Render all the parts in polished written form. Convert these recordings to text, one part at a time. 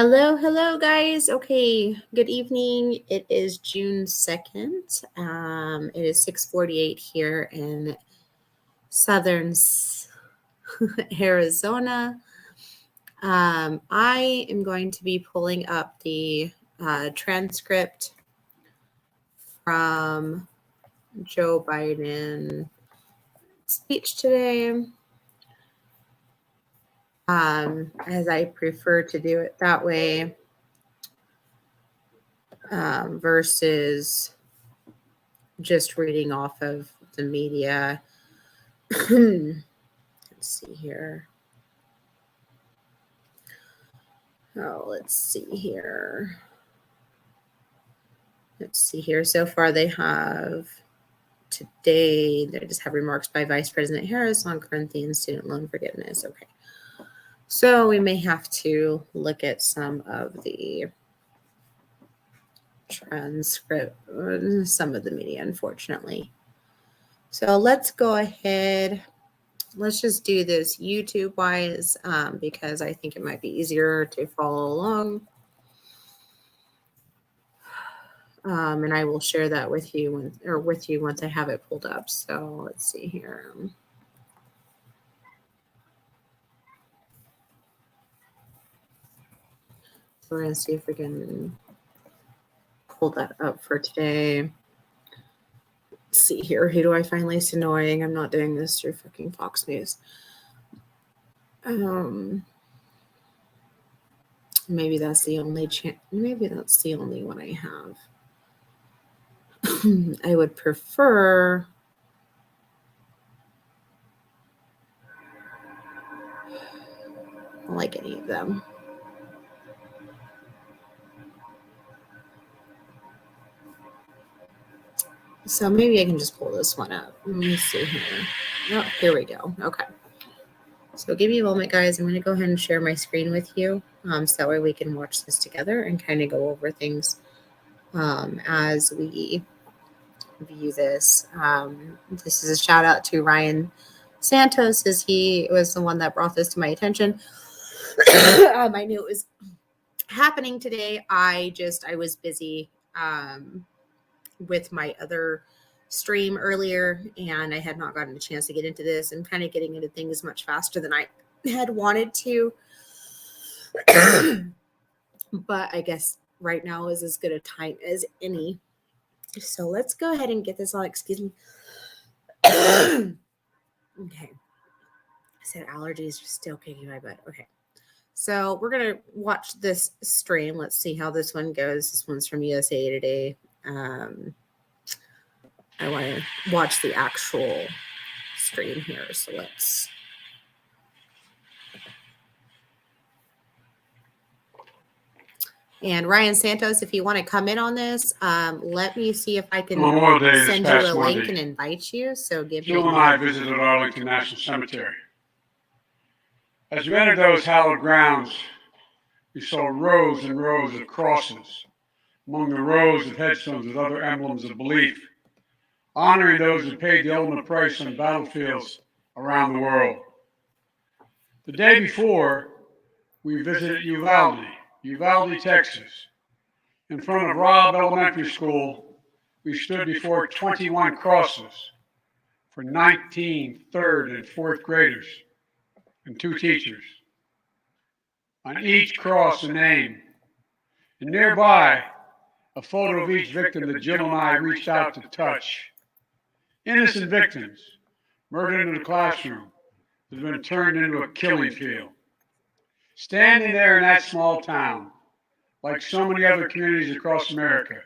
Hello, guys. Okay, good evening. It is June 2nd. It is 6:48 here in southern Arizona. I am going to be pulling up the transcript from Joe Biden's speech today, as I prefer to do it that way. Versus just reading off of the media. Let's see here. Let's see here. So far they have today, they just have remarks by Vice President Harris on Corinthian student loan forgiveness. Okay. So we may have to look at some of the transcript, some of the media, unfortunately. So let's go ahead. Let's just do this YouTube-wise because I think it might be easier to follow along. And I will share that with you once I have it pulled up. So let's see here. So we're going to see if we can pull that up for today. Let's see here. Who do I find least annoying? I'm not doing this through fucking Fox News. Maybe that's the only maybe that's the only one I have. I would prefer I don't like any of them. So maybe I can just pull this one up. Let me see here. Oh, here we go. Okay. So give me a moment, guys. I'm going to go ahead and share my screen with you. So that way we can watch this together and kind of go over things as we view this. This is a shout out to Ryan Santos, as he was the one that brought this to my attention. I knew it was happening today. I was busy with my other stream earlier, and I had not gotten a chance to get into this. I'm kind of getting into things much faster than I had wanted to. But I guess right now is as good a time as any. So let's go ahead and get this all. Excuse me. Okay. I said allergies are still kicking my butt. Okay. So we're going to watch this stream. Let's see how this one goes. This one's from USA Today. I want to watch the actual stream here. So let's. And Ryan Santos, if you want to come in on this, let me see if I can send you a link and invite you. So give me. Jill and I visited Arlington National Cemetery. As we entered those hallowed grounds, we saw rows and rows of crosses among the rows of headstones with other emblems of belief, honoring those who paid the ultimate price on battlefields around the world. The day before, we visited Uvalde, Texas. In front of Robb Elementary School, we stood before 21 crosses for 19 third and fourth graders and 2 teachers. On each cross, a name, and nearby, a photo of each victim that Jill and I reached out to touch. Innocent victims murdered in the classroom that have been turned into a killing field. Standing there in that small town, like so many other communities across America,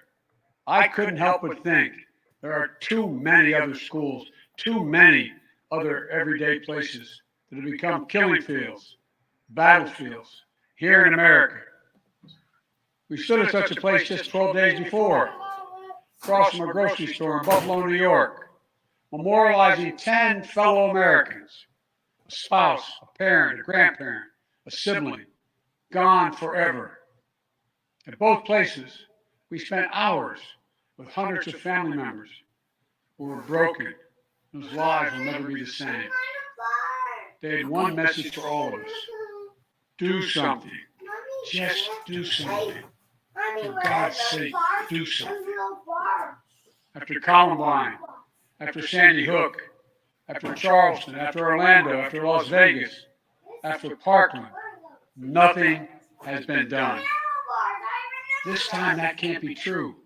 I couldn't help but think there are too many other schools, too many other everyday places that have become killing fields, battlefields, here in America. We stood at such a place just 12 days before, across from a grocery store in Buffalo, New York, memorializing 10 fellow Americans, a spouse, a parent, a grandparent, a sibling, gone forever. At both places, we spent hours with hundreds of family members who were broken, whose lives will never be the same. They had one message for all of us: do something. Just do something. For God's sake, do something. After Columbine, after Sandy Hook, after Charleston, after Orlando, after Las Vegas, after Parkland, nothing has been done. This time that can't be true.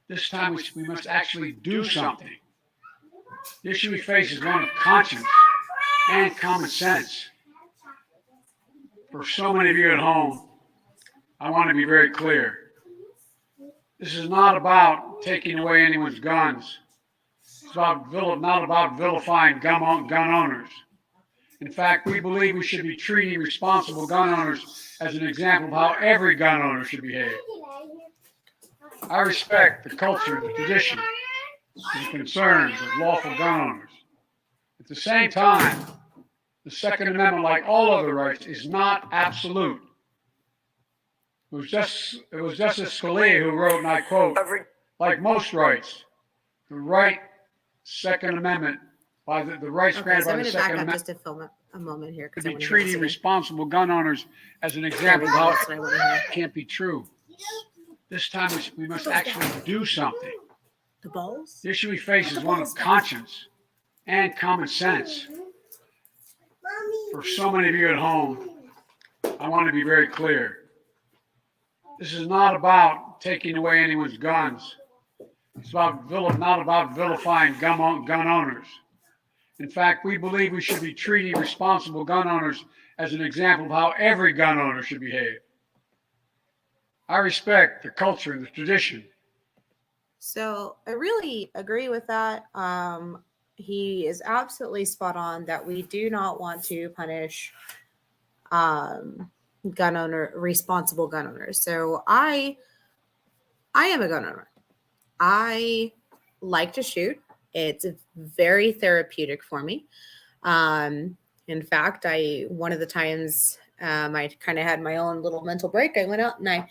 This time we must actually do something. The issue we face is one of conscience and common sense. For so many of you at home, I want to be very clear. This is not about taking away anyone's guns. It's not about vilifying gun owners. In fact, we believe we should be treating responsible gun owners as an example of how every gun owner should behave. I respect the culture, the tradition, and the concerns of lawful gun owners. At the same time, the Second Amendment, like all other rights, is not absolute. It was Justice Scalia who wrote, and I quote, like most rights, the Second Amendment, the rights granted by the Second Amendment, just to film a moment here, to be treating responsible gun owners as an example of how it can't be true. This time we must actually do something. The balls? The issue we face is one of conscience and common sense. For so many of you at home, I want to be very clear. This is not about taking away anyone's guns. It's not about vilifying gun owners. In fact, we believe we should be treating responsible gun owners as an example of how every gun owner should behave. I respect the culture and the tradition. So I really agree with that. He is absolutely spot on that we do not want to punish responsible gun owners. So I am a gun owner. I like to shoot. It's very therapeutic for me. In fact, one of the times I kind of had my own little mental break, I went out and I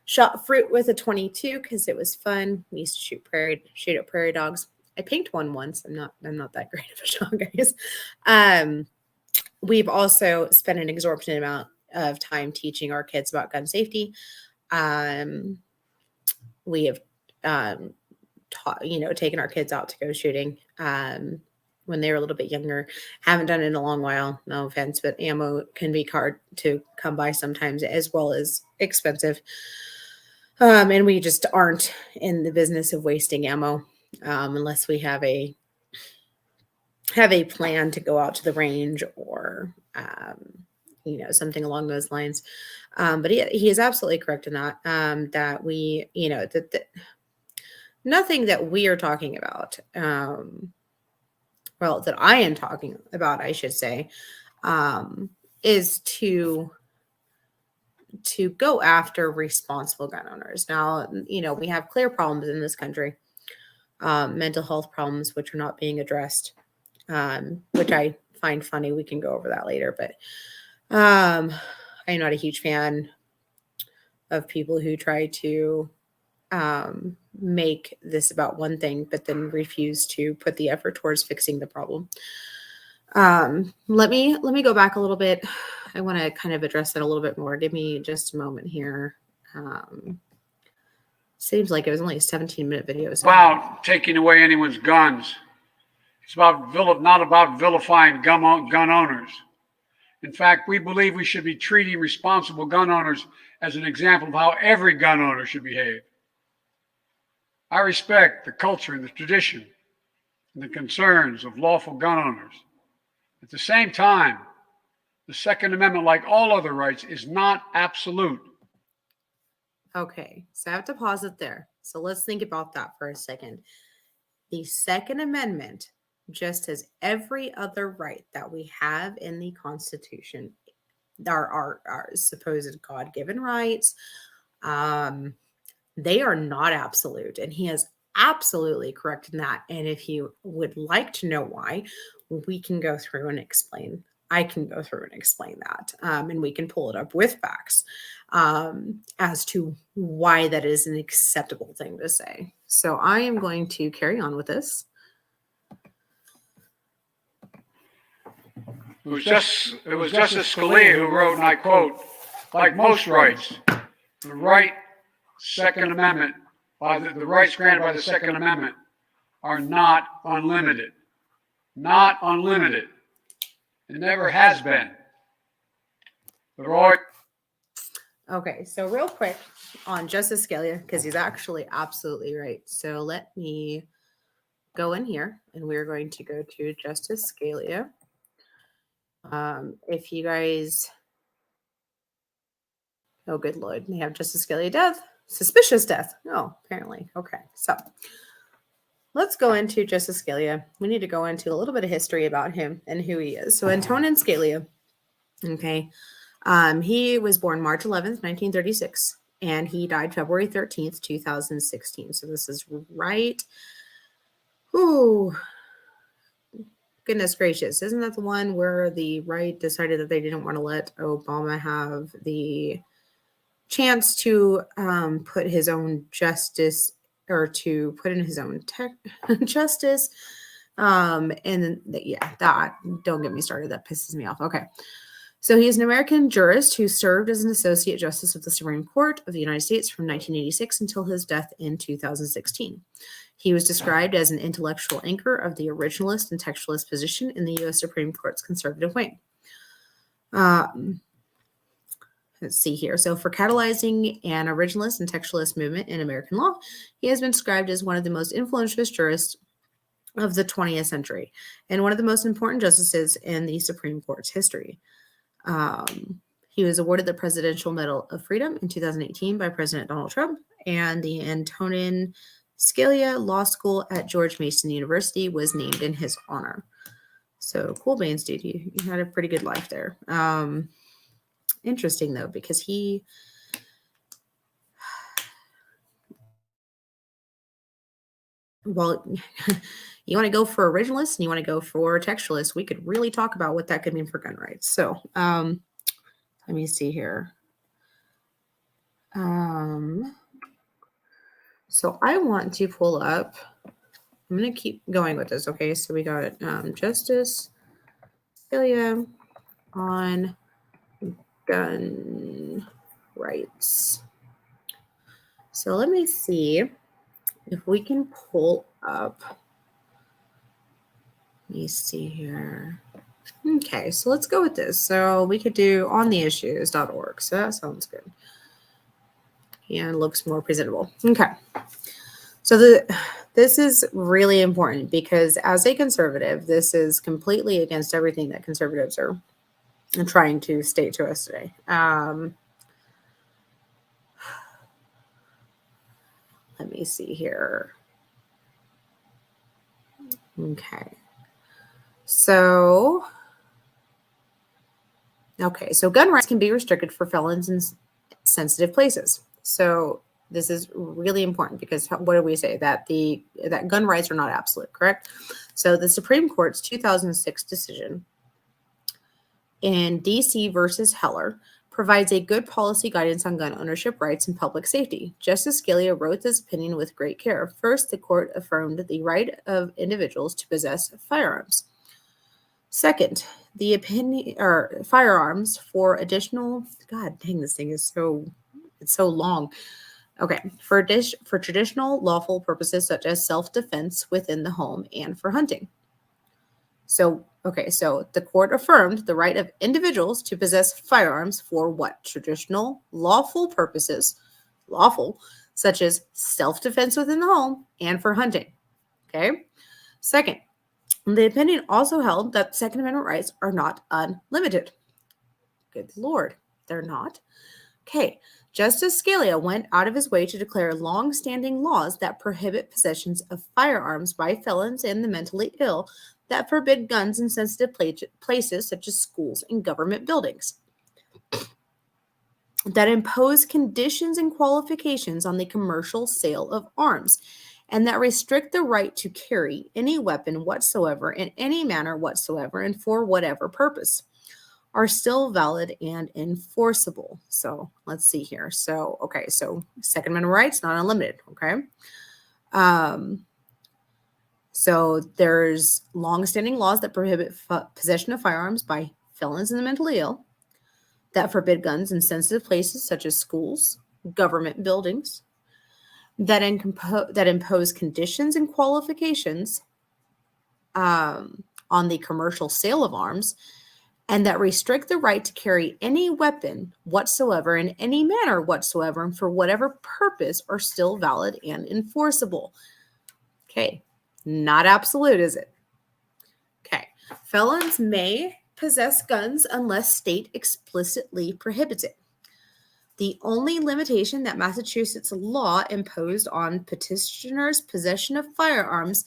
shot fruit with a 22 because it was fun. We used to shoot at prairie dogs. I pinked one once. I'm not that great of a shot, guys. We've also spent an exorbitant amount of time teaching our kids about gun safety. We have taken our kids out to go shooting when they were a little bit younger. Haven't done it in a long while. No offense, but ammo can be hard to come by sometimes, as well as expensive. And we just aren't in the business of wasting ammo unless we have a plan to go out to the range or something along those lines. But he is absolutely correct in that. That we, nothing that we are talking about, that I am talking about, I should say, is to go after responsible gun owners. Now, we have clear problems in this country, mental health problems, which are not being addressed, which I find funny. We can go over that later, but I'm not a huge fan of people who try to make this about one thing, but then refuse to put the effort towards fixing the problem. Let me go back a little bit. I want to kind of address that a little bit more. Give me just a moment here. Seems like it was only a 17-minute video. So about taking away anyone's guns. It's not about vilifying gun owners. In fact, we believe we should be treating responsible gun owners as an example of how every gun owner should behave. I respect the culture and the tradition and the concerns of lawful gun owners. At the same time, the Second Amendment, like all other rights, is not absolute. Okay, so I have to pause it there. So let's think about that for a second. The Second Amendment, just as every other right that we have in the Constitution, our supposed God-given rights, they are not absolute. And he is absolutely correct in that. And if you would like to know why, we can go through and explain. I can go through and explain that. And we can pull it up with facts as to why that is an acceptable thing to say. So I am going to carry on with this. It was Justice Scalia who wrote, and I quote, Like most rights, the right Second Amendment, the rights granted by the Second Amendment are not unlimited. Not unlimited. It never has been. They're always. Okay, so real quick on Justice Scalia, because he's actually absolutely right. So let me go in here and we're going to go to Justice Scalia. If you guys, oh, good Lord, they have Justice Scalia death, suspicious death. Oh, apparently. Okay, so let's go into Justice Scalia. We need to go into a little bit of history about him and who he is. So Antonin Scalia, okay, he was born March 11th, 1936, and he died February 13th, 2016. So this is right. Ooh, goodness gracious. Isn't that the one where the right decided that they didn't want to let Obama have the chance to put his own justice, or to put in his own justice? And yeah, that, don't get me started. That pisses me off. Okay. So he is an American jurist who served as an associate justice of the Supreme Court of the United States from 1986 until his death in 2016. He was described as an intellectual anchor of the originalist and textualist position in the U.S. Supreme Court's conservative wing. Let's see here. So for catalyzing an originalist and textualist movement in American law, he has been described as one of the most influential jurists of the 20th century and one of the most important justices in the Supreme Court's history. He was awarded the Presidential Medal of Freedom in 2018 by President Donald Trump, and the Antonin Scalia Law School at George Mason University was named in his honor. So cool beans, dude. You had a pretty good life there. Interesting, though, because he... Well, you want to go for originalists and you want to go for textualists, we could really talk about what that could mean for gun rights. So let me see here. So I want to pull up, I'm going to keep going with this. Okay, so we got Justice Scalia on gun rights. So let me see if we can pull up. Let me see here. Okay, so let's go with this. So we could do ontheissues.org. So that sounds good. And looks more presentable. Okay. So this is really important because as a conservative, this is completely against everything that conservatives are trying to state to us today. Let me see here. Okay. So gun rights can be restricted for felons in sensitive places. So this is really important because what do we say? That gun rights are not absolute, correct? So the Supreme Court's 2006 decision in DC versus Heller provides a good policy guidance on gun ownership rights and public safety. Justice Scalia wrote this opinion with great care. First, the court affirmed the right of individuals to possess firearms. Second, the opinion or firearms for additional, God dang, this thing is it's so long. Okay, for traditional lawful purposes such as self-defense within the home and for hunting. So the court affirmed the right of individuals to possess firearms for what? Traditional lawful purposes, such as self-defense within the home and for hunting. Okay. Second, the opinion also held that Second Amendment rights are not unlimited. Good Lord, they're not. Okay. Justice Scalia went out of his way to declare long-standing laws that prohibit possessions of firearms by felons and the mentally ill, that forbid guns in sensitive places such as schools and government buildings, that impose conditions and qualifications on the commercial sale of arms, and that restrict the right to carry any weapon whatsoever in any manner whatsoever and for whatever purpose, are still valid and enforceable. So let's see here. So Second Amendment rights, not unlimited. Okay. So there's long-standing laws that prohibit possession of firearms by felons and the mentally ill, that forbid guns in sensitive places such as schools, government buildings, that impose conditions and qualifications on the commercial sale of arms, and that restrict the right to carry any weapon whatsoever in any manner whatsoever and for whatever purpose are still valid and enforceable. Okay, not absolute, is it? Okay, felons may possess guns unless state explicitly prohibits it. The only limitation that Massachusetts law imposed on petitioner's possession of firearms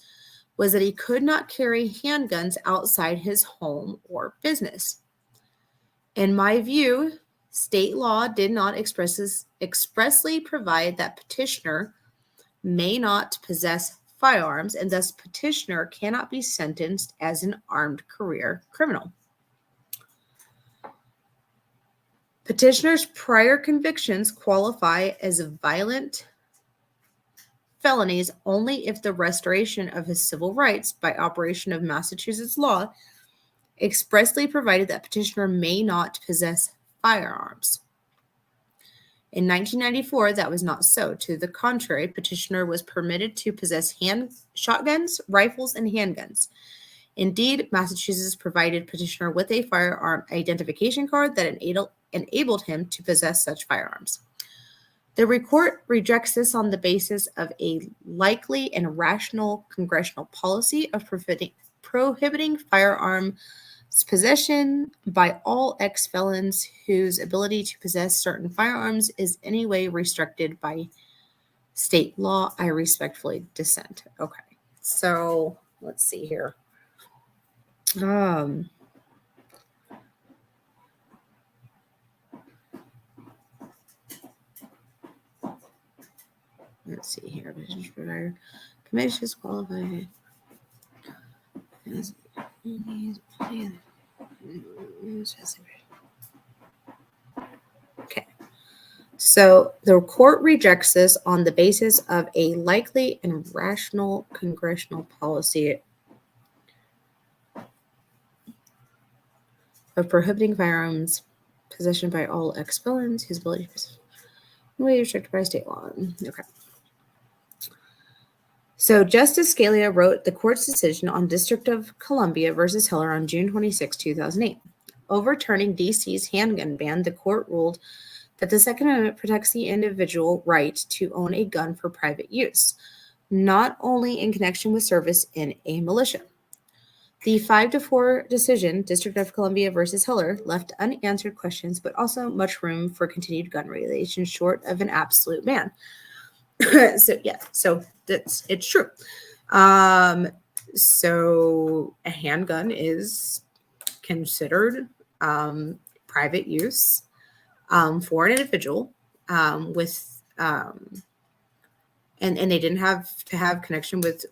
was that he could not carry handguns outside his home or business. In my view, state law did not expressly provide that petitioner may not possess firearms, and thus petitioner cannot be sentenced as an armed career criminal. Petitioner's prior convictions qualify as violent felonies only if the restoration of his civil rights by operation of Massachusetts law expressly provided that petitioner may not possess firearms. In 1994, that was not so. To the contrary, petitioner was permitted to possess shotguns, rifles, and handguns. Indeed, Massachusetts provided petitioner with a firearm identification card that enabled him to possess such firearms. The court rejects this on the basis of a likely and rational congressional policy of prohibiting firearms possession by all ex-felons whose ability to possess certain firearms is anyway restricted by state law. I respectfully dissent. Okay, so let's see here. Let's see here. Commissions qualified. Okay. So the court rejects this on the basis of a likely and rational congressional policy of prohibiting firearms possession by all ex-felons whose ability to possess way restricted by state law. Okay. So Justice Scalia wrote the court's decision on District of Columbia versus Heller on June 26, 2008. Overturning D.C.'s handgun ban, the court ruled that the Second Amendment protects the individual right to own a gun for private use, not only in connection with service in a militia. The 5-4 decision, District of Columbia versus Heller, left unanswered questions, but also much room for continued gun regulation short of an absolute ban. So it's true. So a handgun is considered private use for an individual and they didn't have to have connection with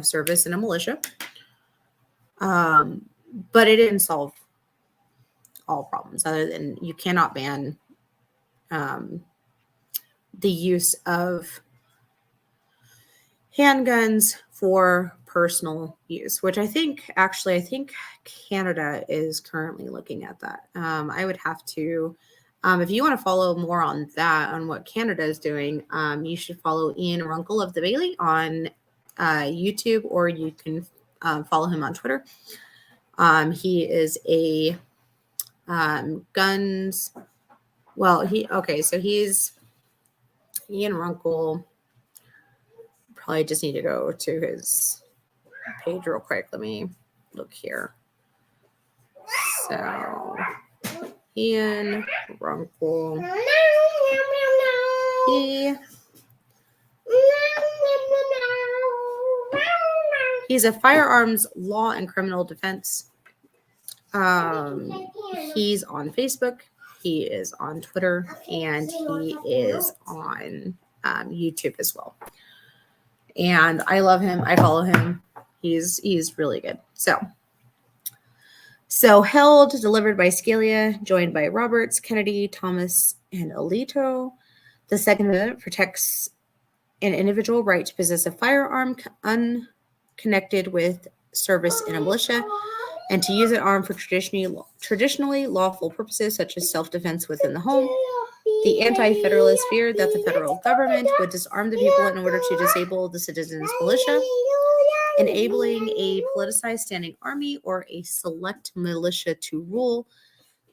service in a militia. But it didn't solve all problems, other than you cannot ban the use of handguns for personal use, which I think Canada is currently looking at that. I would have to, if you want to follow more on that, on what Canada is doing, you should follow Ian Runkle of the Bailey on YouTube, or you can follow him on Twitter. He is a guns. Well, he's Ian Runkle. Probably just need to go to his page real quick. Let me look here. So, Ian Runkle. He's a firearms law and criminal defense. He's on Facebook. He is on Twitter, and he is on YouTube as well. And I love him. I follow him. He's really good. So held, delivered by Scalia, joined by Roberts, Kennedy, Thomas, and Alito. The Second Amendment protects an individual right to possess a firearm unconnected with service in a militia. and to use an arm for traditionally lawful purposes such as self-defense within the home. The anti-federalists feared that the federal government would disarm the people in order to disable the citizens' militia, enabling a politicized standing army or a select militia to rule.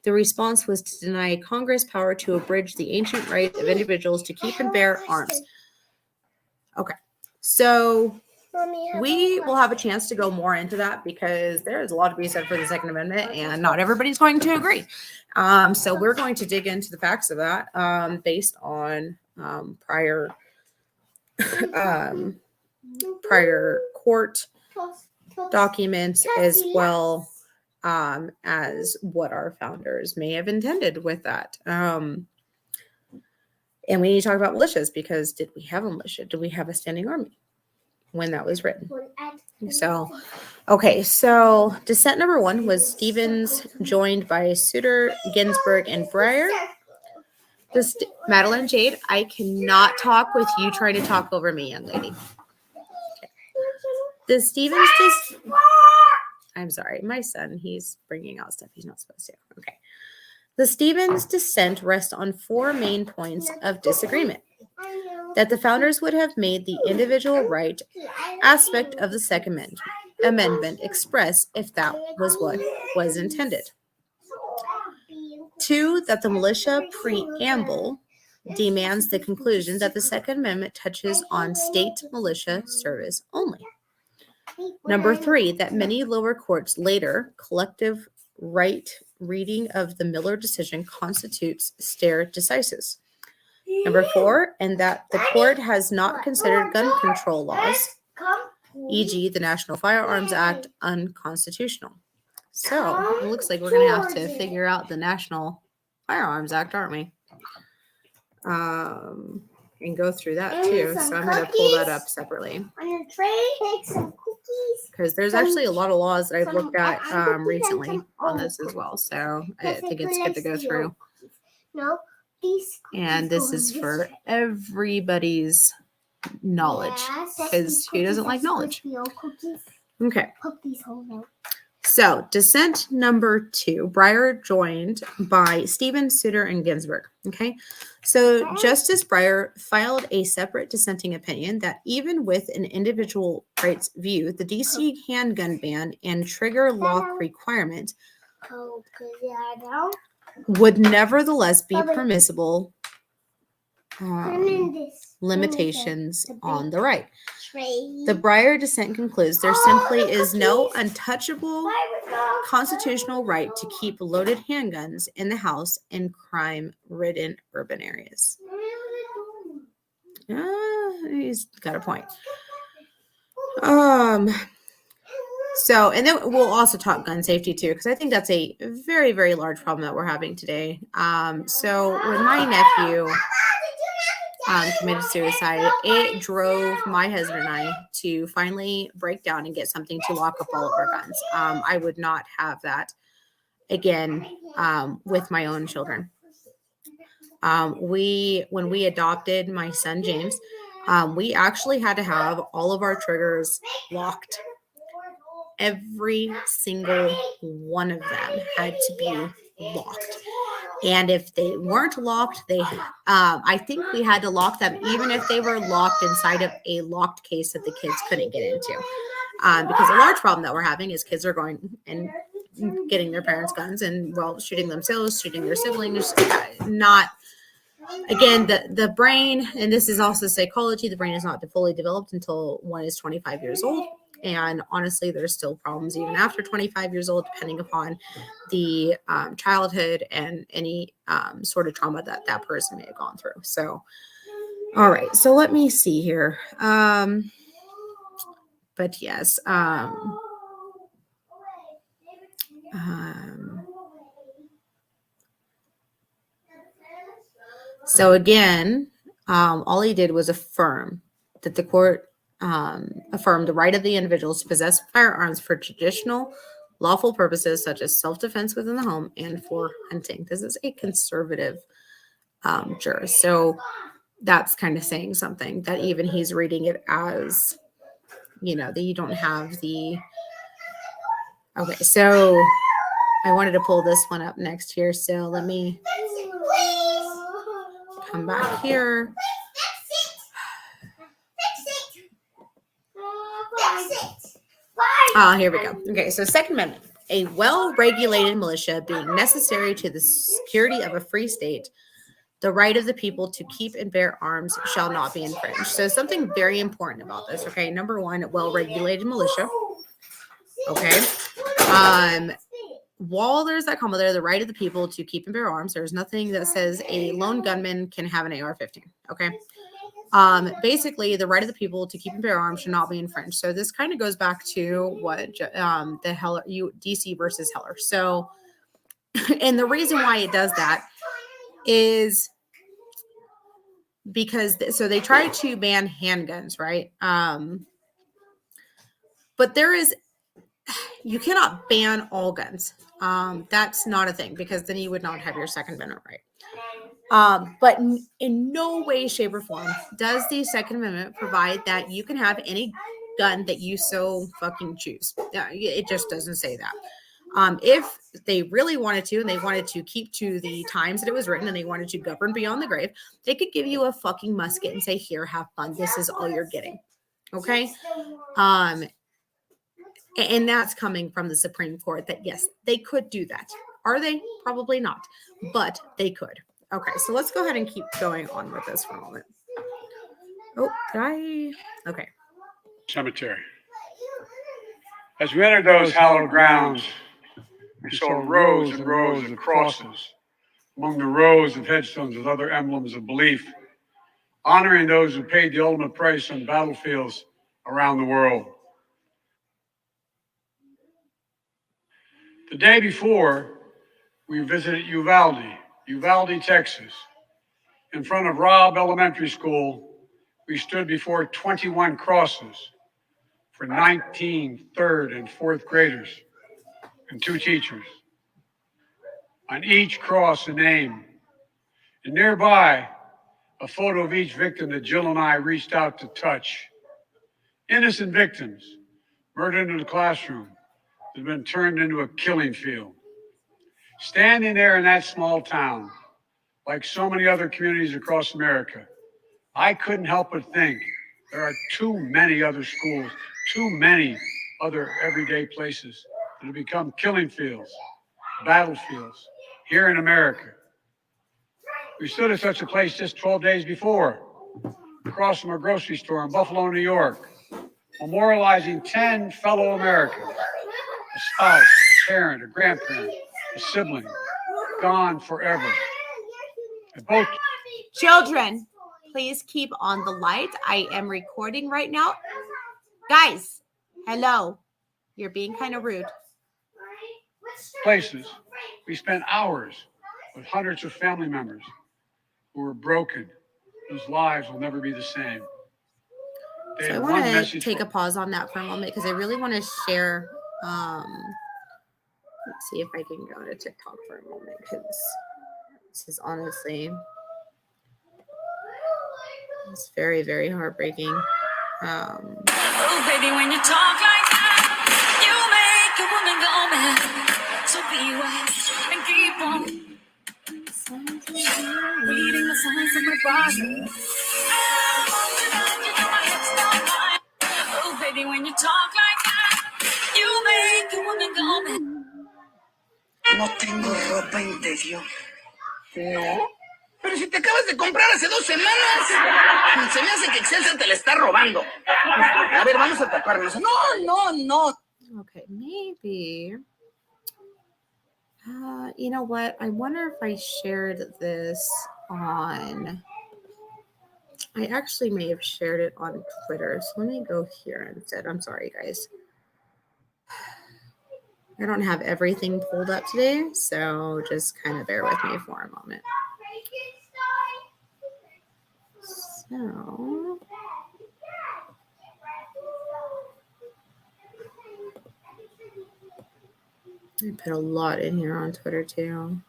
The response was to deny Congress power to abridge the ancient right of individuals to keep and bear arms. Okay, so we will have a chance to go more into that because there is a lot to be said for the Second Amendment, and not everybody's going to agree. So we're going to dig into the facts of that based on prior court documents, as well as what our founders may have intended with that. And we need to talk about militias, because did we have a militia? Did we have a standing army when that was written? So, okay, so dissent number 1 was Stevens, joined by Souter, Ginsburg, and Breyer. Madeline Jade, I cannot talk with you trying to talk over me, young lady. Okay. The Stevens I'm sorry, my son, he's bringing out stuff he's not supposed to. Okay. The Stevens dissent rests on 4 main points of disagreement. That the founders would have made the individual right aspect of the Second Amendment express if that was what was intended. 2, that the militia preamble demands the conclusion that the Second Amendment touches on state militia service only. Number 3, that many lower courts later collective right reading of the Miller decision constitutes stare decisis. Number 4, and that the court has not considered gun control laws, e.g. the National Firearms Act, unconstitutional. So it looks like we're going to have to figure out the National Firearms Act, aren't we? And go through that too. So I'm going to pull that up separately. On your tray, take some cookies. Because there's actually a lot of laws that I've looked at recently on this as well. So I think it's good to go through. No, and this is for everybody's knowledge, because who doesn't like knowledge? Okay. So dissent number 2, Breyer, joined by Stevens, Souter, and Ginsburg. Okay. So Justice Breyer filed a separate dissenting opinion that even with an individual rights view, the DC handgun ban and trigger lock requirement would nevertheless be permissible limitations on the right. The Breyer dissent concludes there simply is no untouchable constitutional right to keep loaded handguns in the house in crime-ridden urban areas. He's got a point. So, and then we'll also talk gun safety too, because I think that's a very, very large problem that we're having today. So when my nephew committed suicide, it drove my husband and I to finally break down and get something to lock up all of our guns. I would not have that again with my own children. When we adopted my son James, we actually had to have all of our triggers locked. Every single one of them had to be locked. And if they weren't locked, I think we had to lock them even if they were locked inside of a locked case that the kids couldn't get into. Because a large problem that we're having is kids are going and getting their parents' guns and, well, shooting themselves, shooting their siblings. Not, again, the brain, and this is also psychology, the brain is not fully developed until one is 25 years old. And honestly, there's still problems even after 25 years old, depending upon the childhood and any sort of trauma that that person may have gone through. So, all right. So let me see here. But yes. So again, all he did was affirm that the court affirmed the right of the individuals to possess firearms for traditional lawful purposes such as self-defense within the home and for hunting. This is a conservative jurist, so that's kind of saying something, that even he's reading it as, you know, that you don't have the Okay, so I wanted to pull this one up next here. So let me come back here. Here we go. Okay, so Second Amendment. A well-regulated militia being necessary to the security of a free state, the right of the people to keep and bear arms shall not be infringed. So something very important about this, okay? Number one, well-regulated militia. Okay. While there's that comma there, the right of the people to keep and bear arms, there's nothing that says a lone gunman can have an AR-15. Okay. Basically, the right of the people to keep and bear arms should not be infringed. So this kind of goes back to what the Heller, DC versus Heller. So, and the reason why it does that is because so they try to ban handguns, right? But you cannot ban all guns. That's not a thing because then you would not have your Second Amendment right. But in no way, shape, or form does the Second Amendment provide that you can have any gun that you so fucking choose. It just doesn't say that. If they really wanted to, and they wanted to keep to the times that it was written, and they wanted to govern beyond the grave, they could give you a fucking musket and say, "Here, have fun. This is all you're getting." Okay. And that's coming from the Supreme Court. That yes, they could do that. Are they? Probably not, but they could. Okay, so let's go ahead and keep going on with this for a moment. Oh, okay. Cemetery. As we entered those hallowed grounds, we saw rows and rows of crosses among the rows of headstones with other emblems of belief, honoring those who paid the ultimate price on battlefields around the world. The day before, we visited Uvalde, Texas. In front of Robb Elementary School, we stood before 21 crosses for 19 third and fourth graders and 2 teachers. On each cross, a name, and nearby, a photo of each victim that Jill and I reached out to touch. Innocent victims murdered in the classroom that have been turned into a killing field. Standing there in that small town, like so many other communities across America, I couldn't help but think there are too many other schools, too many other everyday places that have become killing fields, battlefields here in America. We stood at such a place just 12 days before, across from a grocery store in Buffalo, New York, memorializing 10 fellow Americans, a spouse, a parent, a grandparent, a sibling, gone forever. Both Children, please keep on the light. I am recording right now. Guys, hello. You're being kind of rude. places, we spent hours with hundreds of family members who were broken, whose lives will never be the same. So I want to take a pause on that for a moment because I really want to share. Let's see if I can go to TikTok for a moment because this is honestly, it's very, very heartbreaking. Oh, baby, when you talk like that, you make a woman go mad. So be wise and keep on reading the signs of my body. Oh, baby, when you talk like that, you make a woman go mad. No tengo ropa interior. No. Pero si te acabas de comprar hace 2 semanas. Se me hace que Excelsior te la está robando. A ver, vamos a taparnos. No. Okay, maybe. You know what? I wonder if I shared this on. I actually may have shared it on Twitter. So let me go here instead. I'm sorry, guys. I don't have everything pulled up today, so just kind of bear with me for a moment. So, I put a lot in here on Twitter too.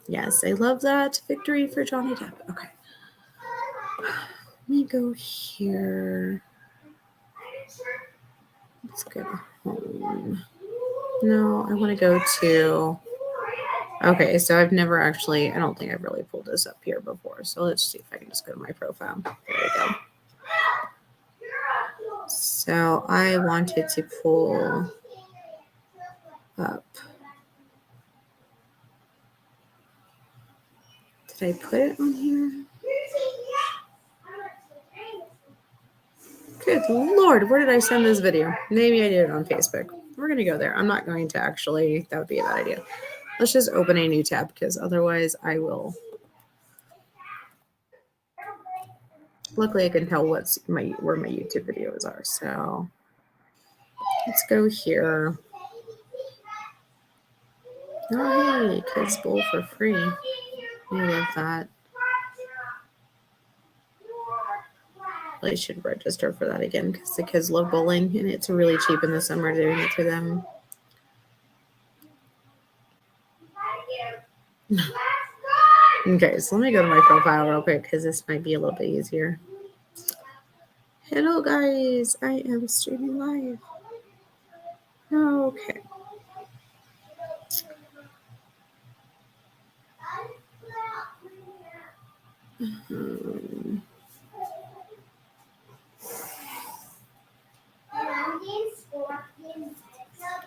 Yes, I love that. Victory for Johnny Depp. Okay. Let me go here. Let's go home. No, I want to go to... Okay, so I've never actually... I don't think I've really pulled this up here before. So let's see if I can just go to my profile. There we go. So I wanted to pull up... Did I put it on here? Good Lord, where did I send this video? Maybe I did it on Facebook. We're going to go there. I'm not going to actually, that would be a bad idea. Let's just open a new tab because otherwise I will. Luckily I can tell where my YouTube videos are. So let's go here. Oh, hey, Kids Bowl for free. I love that. I should register for that again because the kids love bowling and it's really cheap in the summer doing it for them. Okay, so let me go to my profile real quick because this might be a little bit easier. Hello guys, I am streaming live. Okay.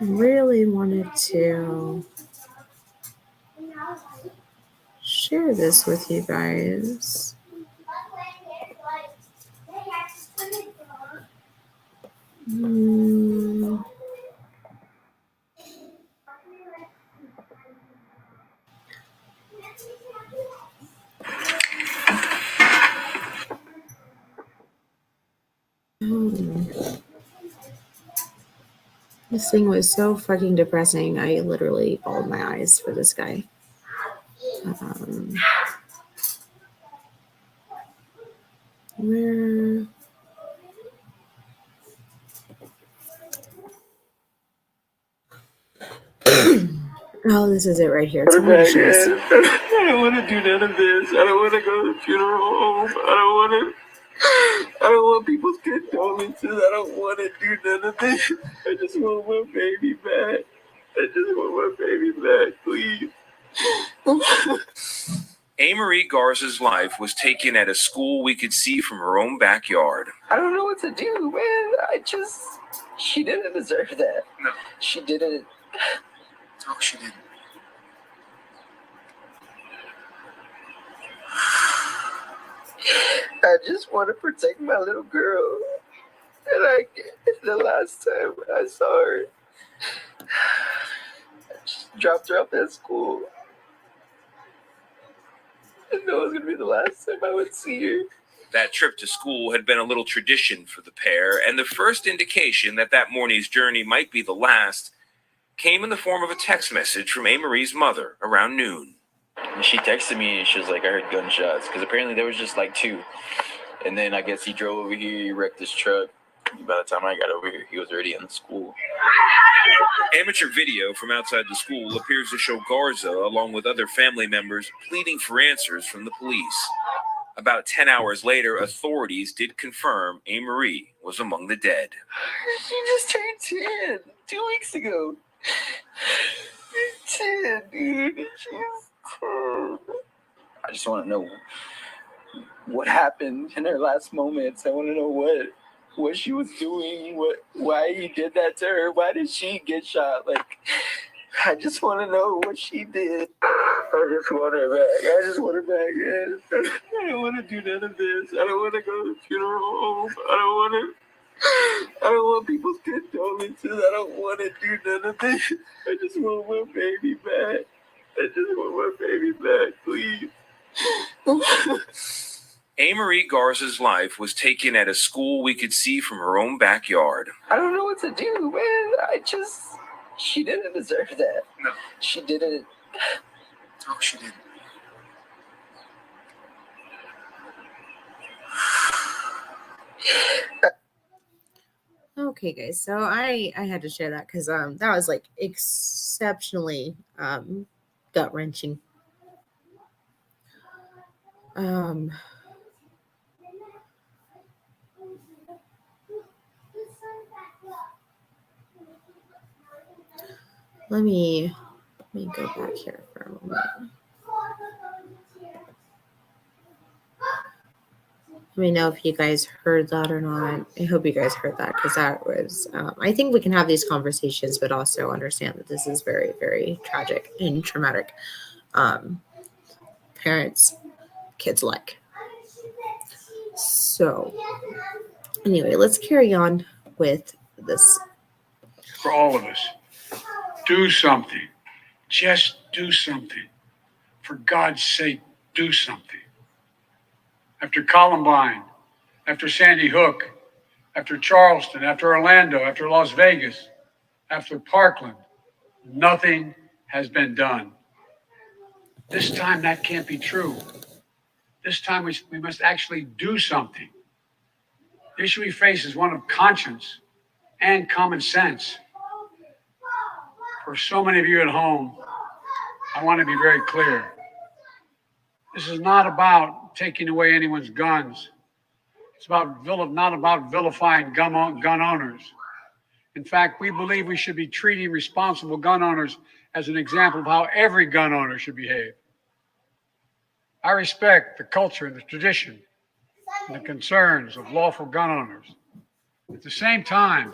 Really wanted to share this with you guys. This thing was so fucking depressing. I literally bawled my eyes for this guy. Where? Oh, this is it right here. I don't want to do none of this. I don't want to go to the funeral home. I don't want people's condolences. I don't want to do none of this. I just want my baby back. Please. Amory Garza's life was taken at a school we could see from her own backyard. I don't know what to do, man. She didn't deserve that. No. She didn't. No, she didn't. I just want to protect my little girl. And the last time I saw her, I just dropped her off at school. I know it was going to be the last time I would see her. That trip to school had been a little tradition for the pair, and the first indication that that morning's journey might be the last came in the form of a text message from Amory's mother around noon. She texted me and she was like, I heard gunshots, because apparently there was just like two. And then I guess he drove over here, he wrecked his truck. By the time I got over here, he was already in the school. Amateur video from outside the school appears to show Garza, along with other family members, pleading for answers from the police. About 10 hours later, authorities did confirm Amory was among the dead. She just turned 10 2 weeks ago. 10, dude. She's 10. I just want to know what happened in her last moments. I want to know what she was doing, why he did that to her. Why did she get shot? I just want to know what she did. I just want her back. Man. I don't want to do none of this. I don't want to go to the funeral home. I don't want people's condolences. I don't want to do none of this. I just want my baby back. Please. Amory Garza's life was taken at a school we could see from her own backyard. I don't know what to do, man. She didn't deserve that. No. She didn't. No, she didn't. Okay, guys. So I had to share that because that was like exceptionally gut wrenching. Um, let me go back here for a moment. Let me know if you guys heard that or not. I hope you guys heard that because that was, I think we can have these conversations, but also understand that this is very, very tragic and traumatic. Parents, kids alike. So, anyway, let's carry on with this. For all of us, do something. Just do something. For God's sake, do something. After Columbine, after Sandy Hook, after Charleston, after Orlando, after Las Vegas, after Parkland, nothing has been done. This time that can't be true. This time we must actually do something. The issue we face is one of conscience and common sense. For so many of you at home, I want to be very clear. This is not about taking away anyone's guns. It's not about vilifying gun owners. In fact, we believe we should be treating responsible gun owners as an example of how every gun owner should behave. I respect the culture and the tradition and the concerns of lawful gun owners. At the same time,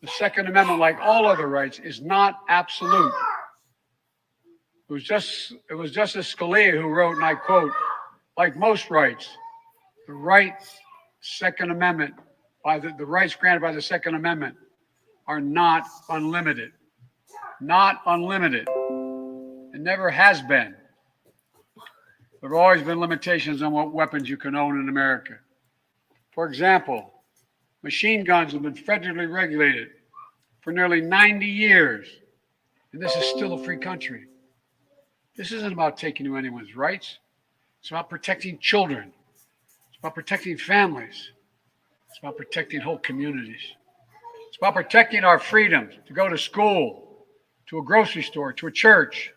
the Second Amendment, like all other rights, is not absolute. It was Justice Scalia who wrote, and I quote, like most rights, the rights granted by the Second Amendment are not unlimited. Not unlimited. It never has been. There have always been limitations on what weapons you can own in America. For example, machine guns have been federally regulated for nearly 90 years, and this is still a free country. This isn't about taking away anyone's rights. It's about protecting children. It's about protecting families. It's about protecting whole communities. It's about protecting our freedom to go to school, to a grocery store, to a church,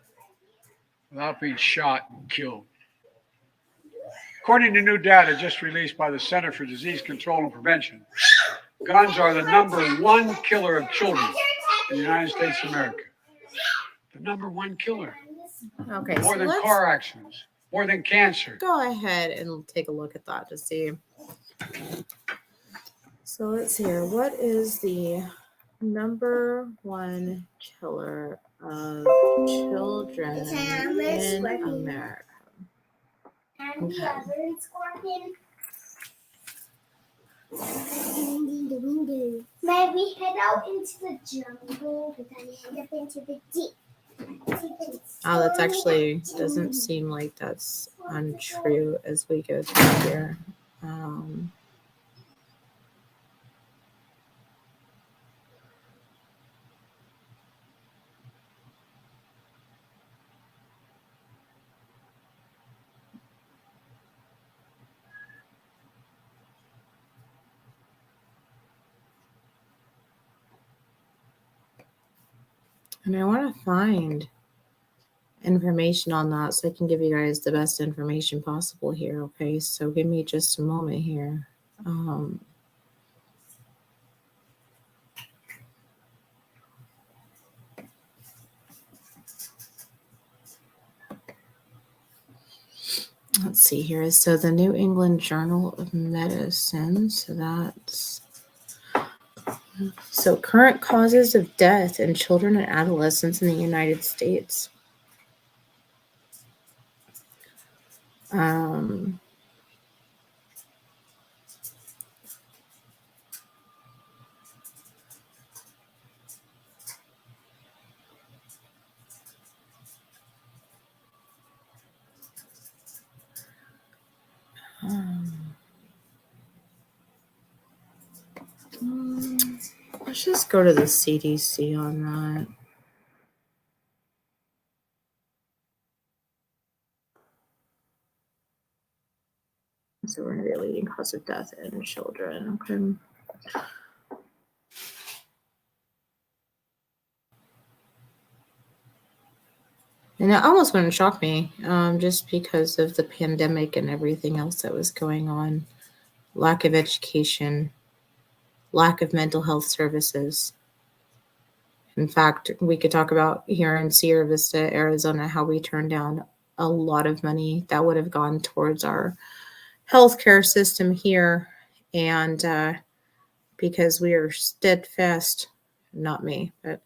without being shot and killed. According to new data just released by the Center for Disease Control and Prevention, guns are the number one killer of children in the United States of America. The number one killer. Okay, More so than let's car accidents, more than cancer. go ahead and take a look at that to see. So let's see here. What is the number one killer of children in America? May we head out into the jungle, but then end up into the deep. Oh, that's actually doesn't seem like that's untrue as we go through here. And I want to find information on that so I can give you guys the best information possible here. Okay, so give me just a moment here. Let's see here. So the New England Journal of Medicine. So current causes of death in children and adolescents in the United States. Let's just go to the CDC on that. So we're going to be a leading cause of death in children. Okay. And that almost wouldn't shock me, just because of the pandemic and everything else that was going on. Lack of education, lack of mental health services. In fact, we could talk about here in Sierra Vista, Arizona, how we turned down a lot of money that would have gone towards our healthcare system here. And because we are steadfast, not me, but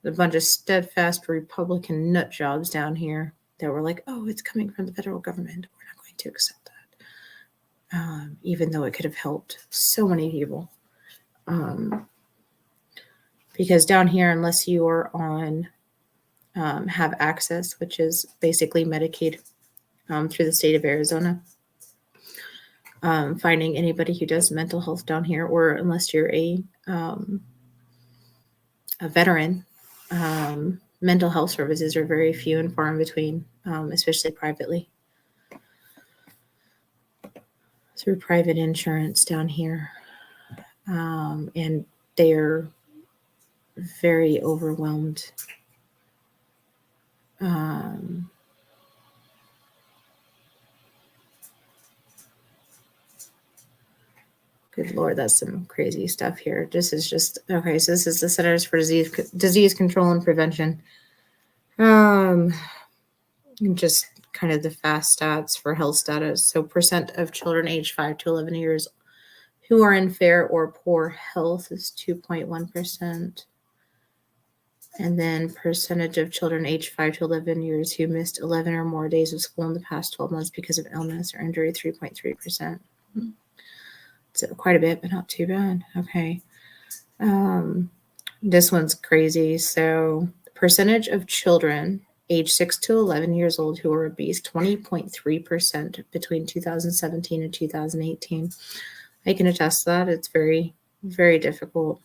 a bunch of steadfast Republican nut jobs down here that were like, oh, it's coming from the federal government. We're not going to accept that. Even though it could have helped so many people. Because down here, unless you are on have access, which is basically Medicaid through the state of Arizona, finding anybody who does mental health down here, or unless you're a veteran, mental health services are very few and far in between, especially privately. Through private insurance down here. And they're very overwhelmed. Good Lord, that's some crazy stuff here. This is just, okay, so this is the Centers for Disease Control and Prevention. Just kind of the fast stats for health status. So percent of children aged 5 to 11 years who are in fair or poor health is 2.1%. And then percentage of children aged 5 to 11 years who missed 11 or more days of school in the past 12 months because of illness or injury, 3.3%. So quite a bit, but not too bad. Okay. This one's crazy. So percentage of children age 6 to 11 years old who are obese, 20.3% between 2017 and 2018. I can attest to that. It's very, very difficult.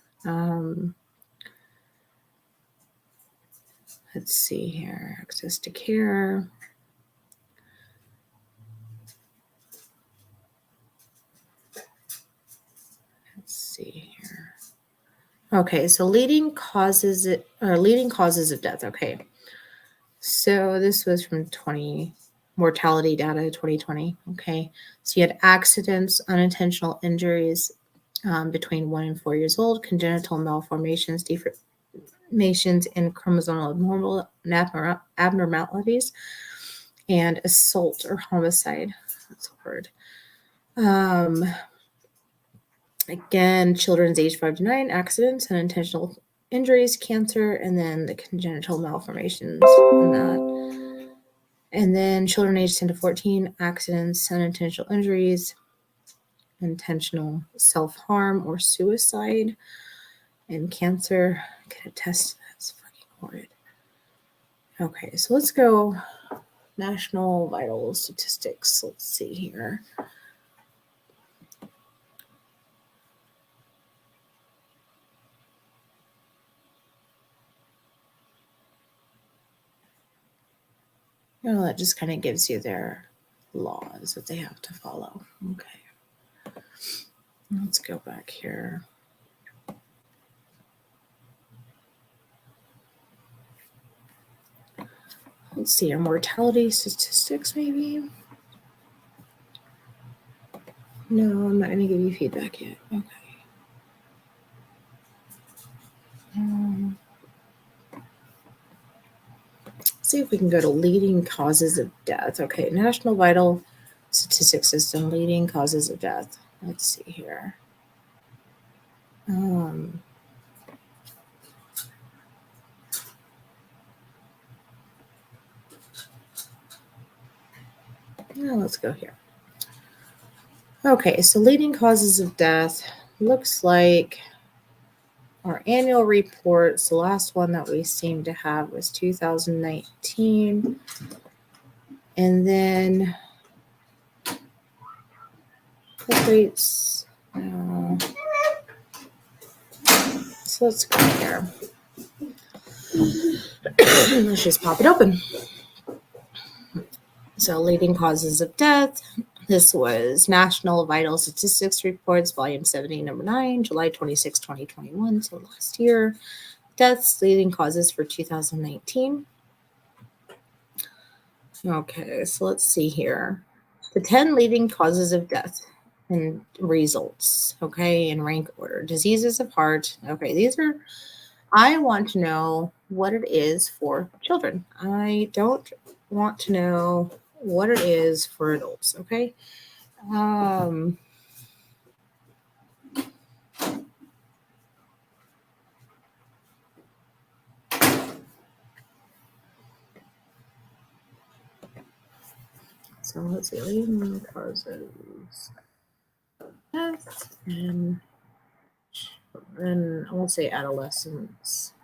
Let's see here. Access to care. Let's see here. Okay, so leading causes of death. Okay. So this was from mortality data 2020. Okay. So you had accidents, unintentional injuries between 1 and 4 years old, congenital malformations, deformations in chromosomal abnormalities, and assault or homicide. That's a word. Again, children's age 5 to 9, accidents, unintentional injuries, cancer, and then the congenital malformations and that. And then children aged 10 to 14, accidents, unintentional injuries, intentional self-harm or suicide, and cancer. I can attest to that. It's fucking horrid. Okay, so let's go national vital statistics. Let's see here. Well, that just kind of gives you their laws that they have to follow. Okay. Let's go back here. Let's see, our mortality statistics, maybe? No, I'm not going to give you feedback yet. Okay. See if we can go to leading causes of death. Okay, National Vital Statistics System, leading causes of death. Let's see here. Now let's go here. Okay, so leading causes of death looks like our annual reports, the last one that we seem to have was 2019. And then death rates. So let's go here. Let's just pop it open. So leading causes of death. This was National Vital Statistics Reports, Volume 70, Number 9, July 26, 2021, so last year. Deaths, leading causes for 2019. Okay, so let's see here. The 10 leading causes of death and results, okay, in rank order. Diseases of heart. Okay, these are, I want to know what it is for children. I don't want to know what it is for adults, okay? So let's see, leading causes of death and children. I won't say adolescents.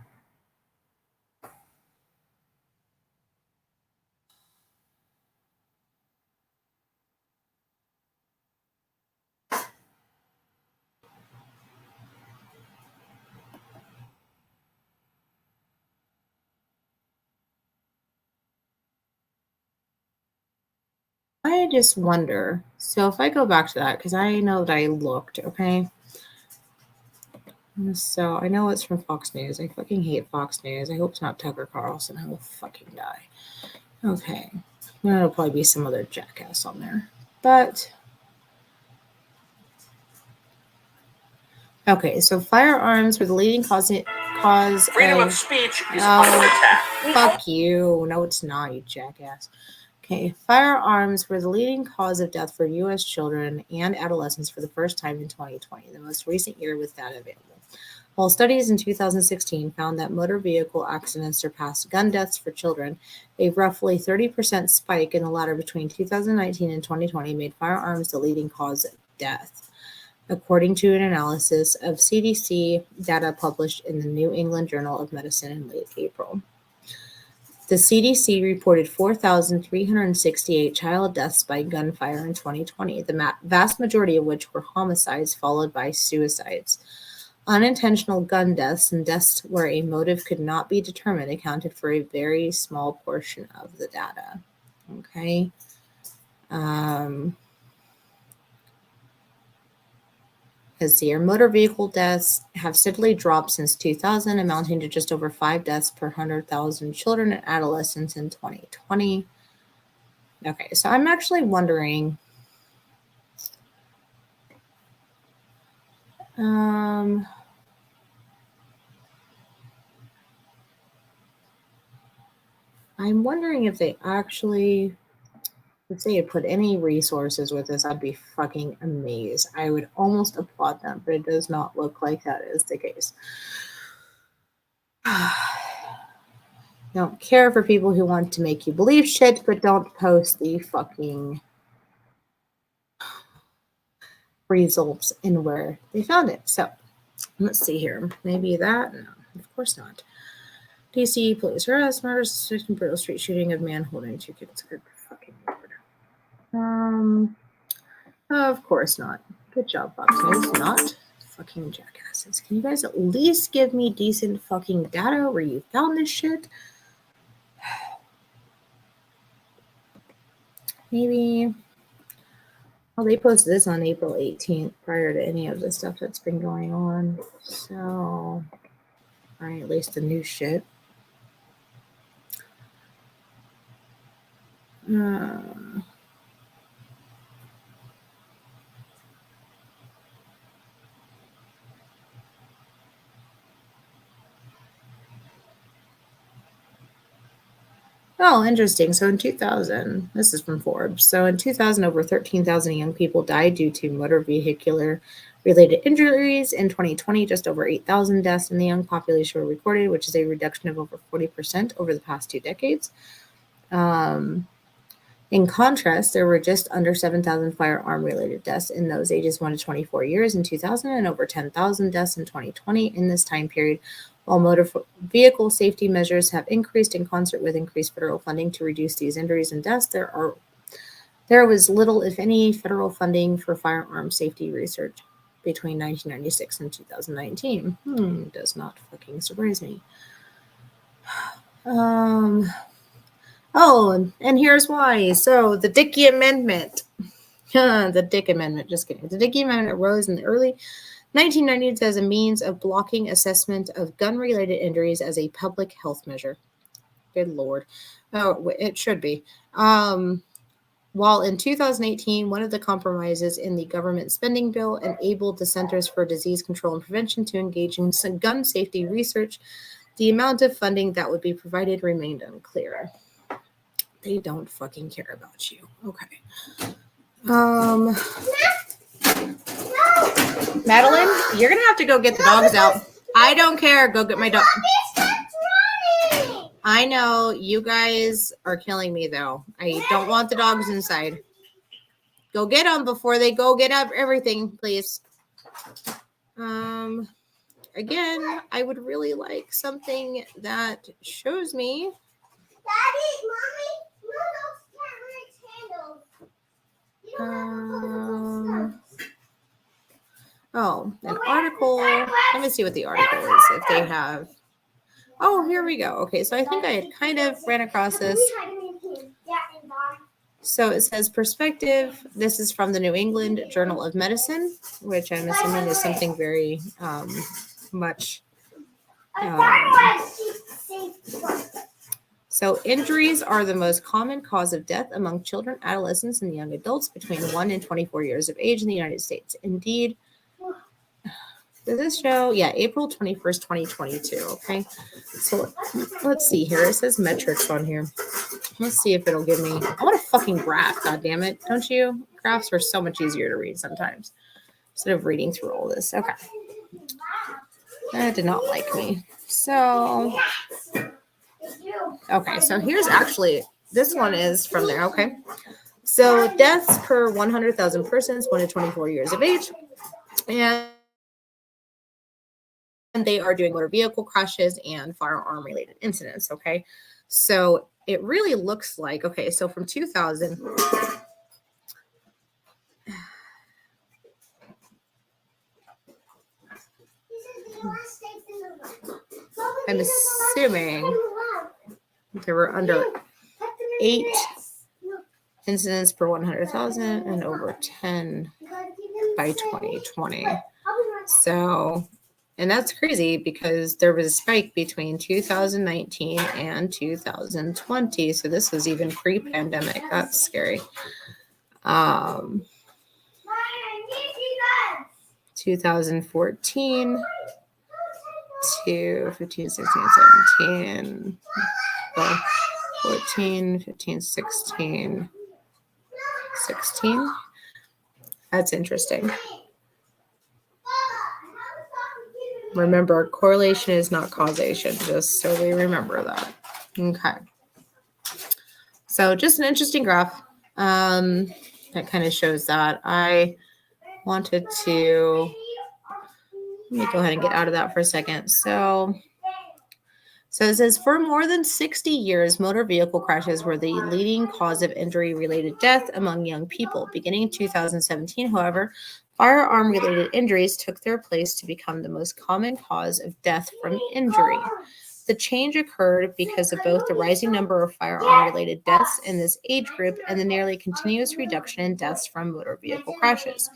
I just wonder. So if I go back to that, because I know that I looked, okay? So I know it's from Fox News. I fucking hate Fox News. I hope it's not Tucker Carlson. I will fucking die. Okay. It'll probably be some other jackass on there. But okay, so firearms were the leading cause Freedom of speech is under attack. Fuck you. No, it's not, you jackass. Okay, firearms were the leading cause of death for U.S. children and adolescents for the first time in 2020, the most recent year with data available. While studies in 2016 found that motor vehicle accidents surpassed gun deaths for children, a roughly 30% spike in the latter between 2019 and 2020 made firearms the leading cause of death, according to an analysis of CDC data published in the New England Journal of Medicine in late April. The CDC reported 4,368 child deaths by gunfire in 2020, the vast majority of which were homicides followed by suicides. Unintentional gun deaths and deaths where a motive could not be determined accounted for a very small portion of the data. Okay. Let's see, our motor vehicle deaths have steadily dropped since 2000, amounting to just over 5 deaths per 100,000 children and adolescents in 2020. Okay, so I'm actually wondering, I'm wondering if they actually, if they had put any resources with this, I'd be fucking amazed. I would almost applaud them, but it does not look like that is the case. Don't care for people who want to make you believe shit, but don't post the fucking results and where they found it. So let's see here. Maybe that? No, of course not. DC police arrest, murder, suspicion, brutal street shooting of man holding 2 kids. Good fucking lord. Of course not. Good job, Fox News. Not fucking jackasses. Can you guys at least give me decent fucking data where you found this shit? Maybe. Well, they posted this on April 18th prior to any of the stuff that's been going on. So, all right, at least the new shit. Oh, interesting. So in 2000, this is from Forbes. So in 2000, over 13,000 young people died due to motor vehicular related injuries. In 2020, just over 8,000 deaths in the young population were recorded, which is a reduction of over 40% over the past 2 decades. In contrast, there were just under 7,000 firearm-related deaths in those ages 1 to 24 years in 2000 and over 10,000 deaths in 2020 in this time period. While motor vehicle safety measures have increased in concert with increased federal funding to reduce these injuries and deaths, there was little, if any, federal funding for firearm safety research between 1996 and 2019. Does not fucking surprise me. Oh, and here's why. So the Dickey Amendment. The Dick Amendment, just kidding. The Dickey Amendment arose in the early 1990s as a means of blocking assessment of gun-related injuries as a public health measure. Good Lord. Oh, it should be. While in 2018, one of the compromises in the government spending bill enabled the Centers for Disease Control and Prevention to engage in some gun safety research, the amount of funding that would be provided remained unclear. They don't fucking care about you. Okay. Madeline, you're gonna have to go get the dogs out. I don't care. Go get my dog. I know you guys are killing me though. I don't want the dogs inside. Go get them before they go get up everything, please. Again, I would really like something that shows me. Daddy, mommy, Oh, an article. Let me see what the article is. If they have. Oh, here we go. Okay, so I think I had kind of ran across this. So it says perspective. This is from the New England Journal of Medicine, which I'm assuming is something very much. So injuries are the most common cause of death among children, adolescents, and young adults between 1 and 24 years of age in the United States. Indeed. Does this show? Yeah, April 21st, 2022. Okay. So let's see here. It says metrics on here. Let's see if it'll give me. I want a fucking graph, god damn it. Don't you? Graphs are so much easier to read sometimes instead of reading through all this. Okay. That did not like me. So okay, so here's actually this one is from there. Okay. So deaths per 100,000 persons, 1 to 24 years of age. And they are doing motor vehicle crashes and firearm related incidents. Okay. So it really looks like, okay, so from 2000. I'm assuming there were under 8 incidents per 100,000 and over 10 by 2020. So, and that's crazy because there was a spike between 2019 and 2020. So this was even pre-pandemic. That's scary. 2014 to 15, 16, 17, 14, 15, 16, 16. That's interesting. Remember, correlation is not causation, just so we remember that. Okay. So just an interesting graph that kind of shows that. I wanted to, let me go ahead and get out of that for a second. So it says, for more than 60 years, motor vehicle crashes were the leading cause of injury-related death among young people. Beginning in 2017, however, firearm-related injuries took their place to become the most common cause of death from injury. The change occurred because of both the rising number of firearm-related deaths in this age group and the nearly continuous reduction in deaths from motor vehicle crashes.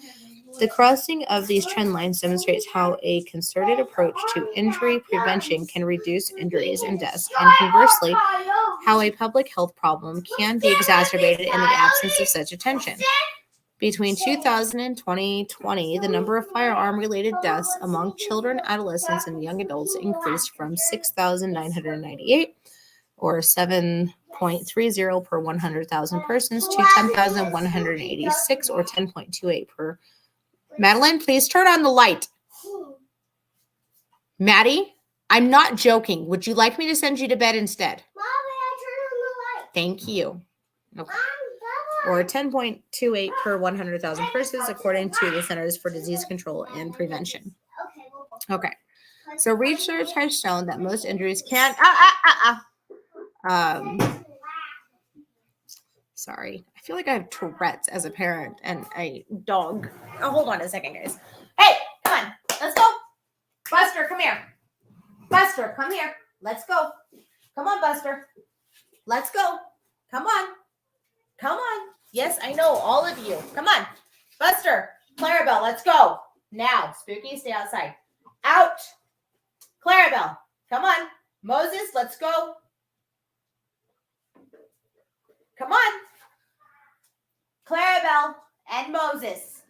The crossing of these trend lines demonstrates how a concerted approach to injury prevention can reduce injuries and deaths, and conversely, how a public health problem can be exacerbated in the absence of such attention. Between 2000 and 2020, the number of firearm-related deaths among children, adolescents, and young adults increased from 6,998, or 7.30 per 100,000 persons, to 10,186, or 10.28 per. Madeline, please turn on the light. Maddie, I'm not joking. Would you like me to send you to bed instead? Mommy, I turned on the light. Thank you. Okay. Or 10.28 per 100,000 persons, according to the Centers for Disease Control and Prevention. Okay. So research has shown that most injuries can. Sorry. I feel like I have Tourette's as a parent and a dog. Oh, hold on a second, guys. Hey, come on. Let's go. Buster, come here. Buster, come here. Let's go. Come on, Buster. Let's go. Come on. Come on. Yes, I know. All of you. Come on. Buster, Clarabelle, let's go. Now, Spooky, stay outside. Out. Clarabelle, come on. Moses, let's go. Come on. Clarabelle and Moses.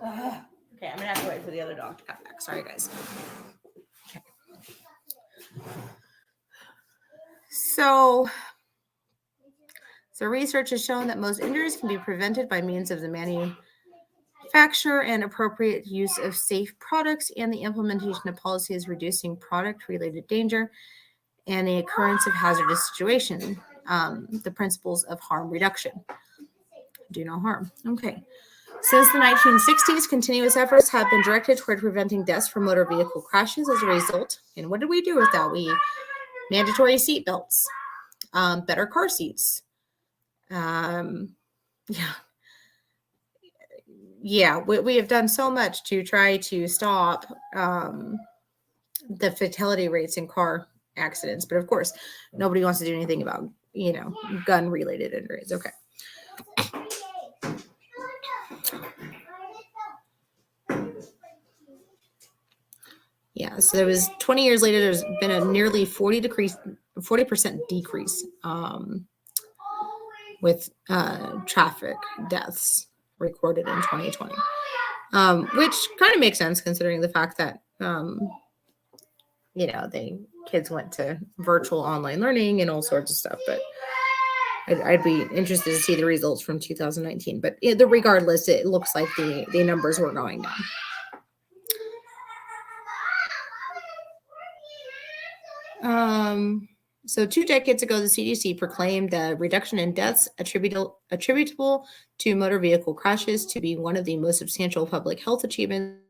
Ugh. Okay, I'm gonna have to wait for the other dog to come back. Sorry, guys. Okay. So research has shown that most injuries can be prevented by means of the manufacture and appropriate use of safe products and the implementation of policies reducing product-related danger and the occurrence of hazardous situations. The principles of harm reduction. Do no harm. Okay. Since the 1960s, continuous efforts have been directed toward preventing deaths from motor vehicle crashes as a result. And what did we do with that? We mandatory seat belts, better car seats. We have done so much to try to stop the fatality rates in car accidents. But of course, nobody wants to do anything about, gun-related injuries. Okay. Yeah, so there was 20 years later, there's been a nearly 40% decrease with traffic deaths recorded in 2020, which kind of makes sense considering the fact that, the kids went to virtual online learning and all sorts of stuff. But I'd be interested to see the results from 2019. But regardless, it looks like the numbers were going down. So 2 decades ago, the CDC proclaimed the reduction in deaths attributable to motor vehicle crashes to be one of the most substantial public health achievements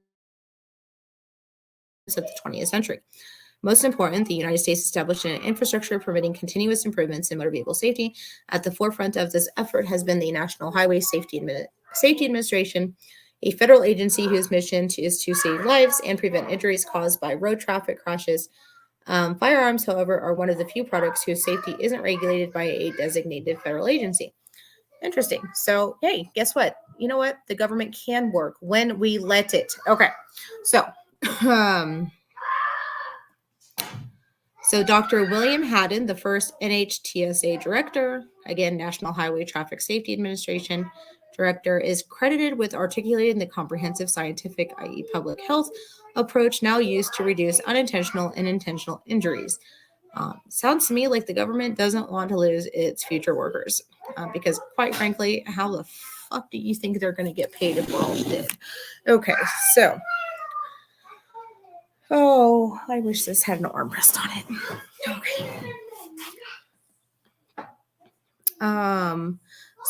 of the 20th century. Most important, the United States established an infrastructure permitting continuous improvements in motor vehicle safety. At the forefront of this effort has been the National Highway Safety Administration, a federal agency whose mission is to save lives and prevent injuries caused by road traffic crashes. Firearms, however, are one of the few products whose safety isn't regulated by a designated federal agency. Interesting. So, hey, guess what? You know what? The government can work when we let it. Okay. So, Dr. William Haddon, the first NHTSA director, again, National Highway Traffic Safety Administration director, is credited with articulating the comprehensive scientific, i.e. public health, approach now used to reduce unintentional and intentional injuries. Sounds to me like the government doesn't want to lose its future workers because, quite frankly, how the fuck do you think they're going to get paid if we're all dead? Okay, so. Oh, I wish this had an armrest on it. Okay.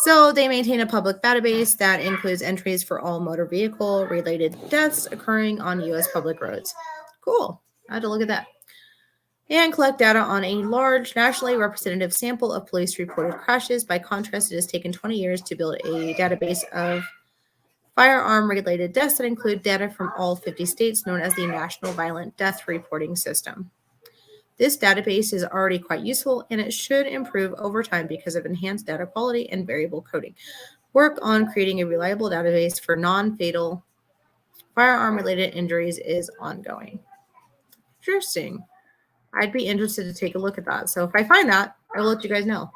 So they maintain a public database that includes entries for all motor vehicle related deaths occurring on U.S. public roads. Cool. I had to look at that. And collect data on a large nationally representative sample of police reported crashes. By contrast, it has taken 20 years to build a database of firearm related deaths that include data from all 50 states, known as the National Violent Death Reporting System. This database is already quite useful, and it should improve over time because of enhanced data quality and variable coding. Work on creating a reliable database for non-fatal firearm-related injuries is ongoing. Interesting. I'd be interested to take a look at that. So if I find that, I will let you guys know.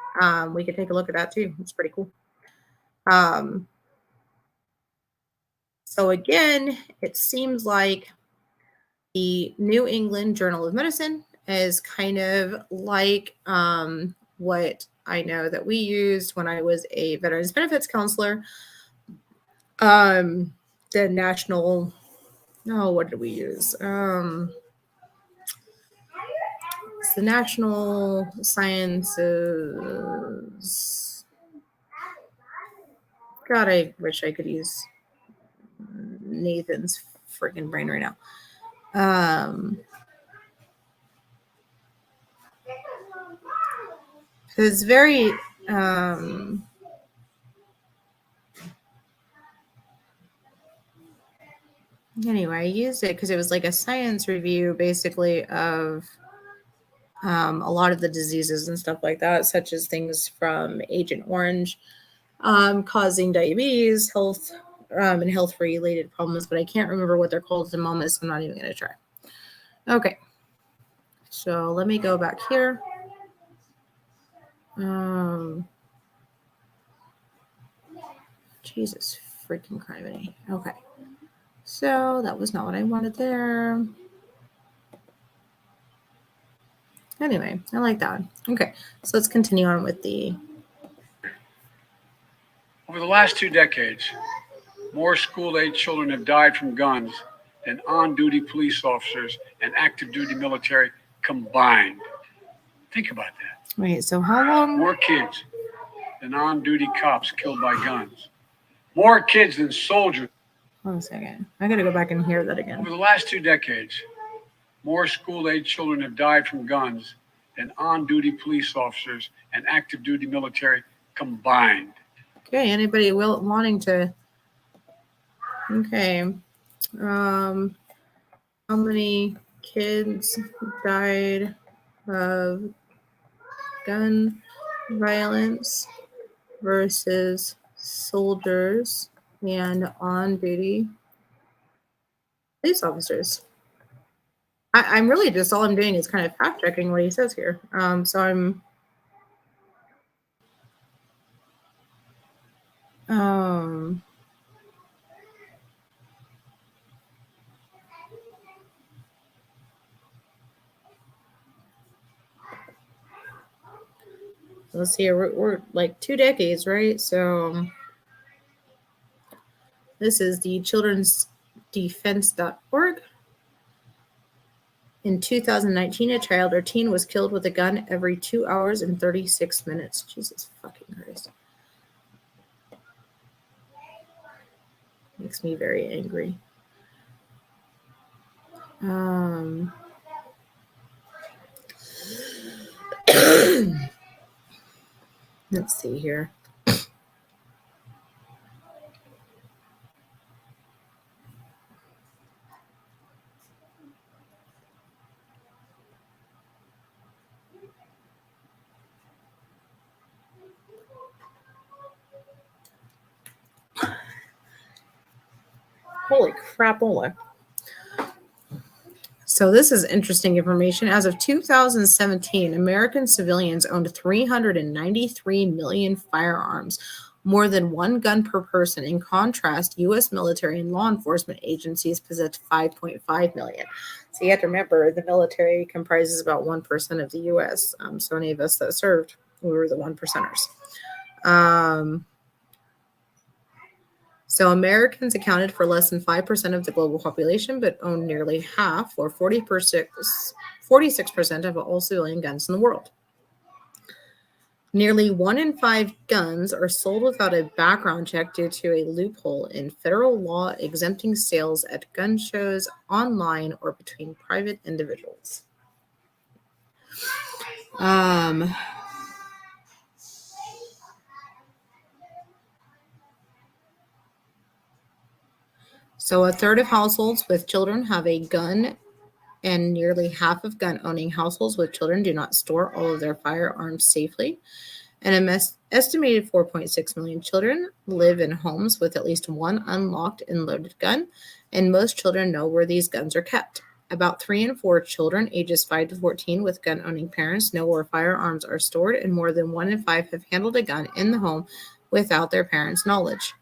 We could take a look at that too. It's pretty cool. So again, it seems like the New England Journal of Medicine is kind of like what I know that we used when I was a veterans benefits counselor. The national, what did we use? It's the National Sciences. God, I wish I could use Nathan's freaking brain right now. It's very anyway, I used it because it was like a science review basically of a lot of the diseases and stuff like that, such as things from Agent Orange causing diabetes, health and health related problems, but I can't remember what they're called at the moment, so I'm not even going to try. Okay, so let me go back here. Jesus freaking criminy. Okay. So that was not what I wanted there. Anyway, I like that one. Okay. So let's continue on with the. Over the last 2 decades, more school-age children have died from guns than on-duty police officers and active duty military combined. Think about that. Wait, so how long? More kids than on-duty cops killed by guns. More kids than soldiers. Hold on a second. I gotta go back and hear that again. Over the last 2 decades, more school-age children have died from guns than on-duty police officers and active duty military combined. Okay, anybody wanting to? Okay. How many kids died of gun violence versus soldiers and on-duty police officers? I'm really just, all I'm doing is kind of fact-checking what he says here. So I'm... let's see, we're like 2 decades, right? So this is the childrensdefense.org. In 2019, a child or teen was killed with a gun every 2 hours and 36 minutes. Jesus fucking Christ. Makes me very angry. Let's see here. Holy crapola. So this is interesting information. As of 2017, American civilians owned 393 million firearms, more than 1 gun per person. In contrast, U.S. military and law enforcement agencies possess 5.5 million. So you have to remember, the military comprises about 1% of the U.S. So any of us that served, we were the 1%ers. So Americans accounted for less than 5% of the global population, but owned nearly half, or 46% of all civilian guns in the world. Nearly 1 in 5 guns are sold without a background check due to a loophole in federal law exempting sales at gun shows, online, or between private individuals. So a third of households with children have a gun, and nearly half of gun-owning households with children do not store all of their firearms safely. And an estimated 4.6 million children live in homes with at least 1 unlocked and loaded gun, and most children know where these guns are kept. About 3 in 4 children ages 5 to 14 with gun-owning parents know where firearms are stored, and more than 1 in 5 have handled a gun in the home without their parents' knowledge.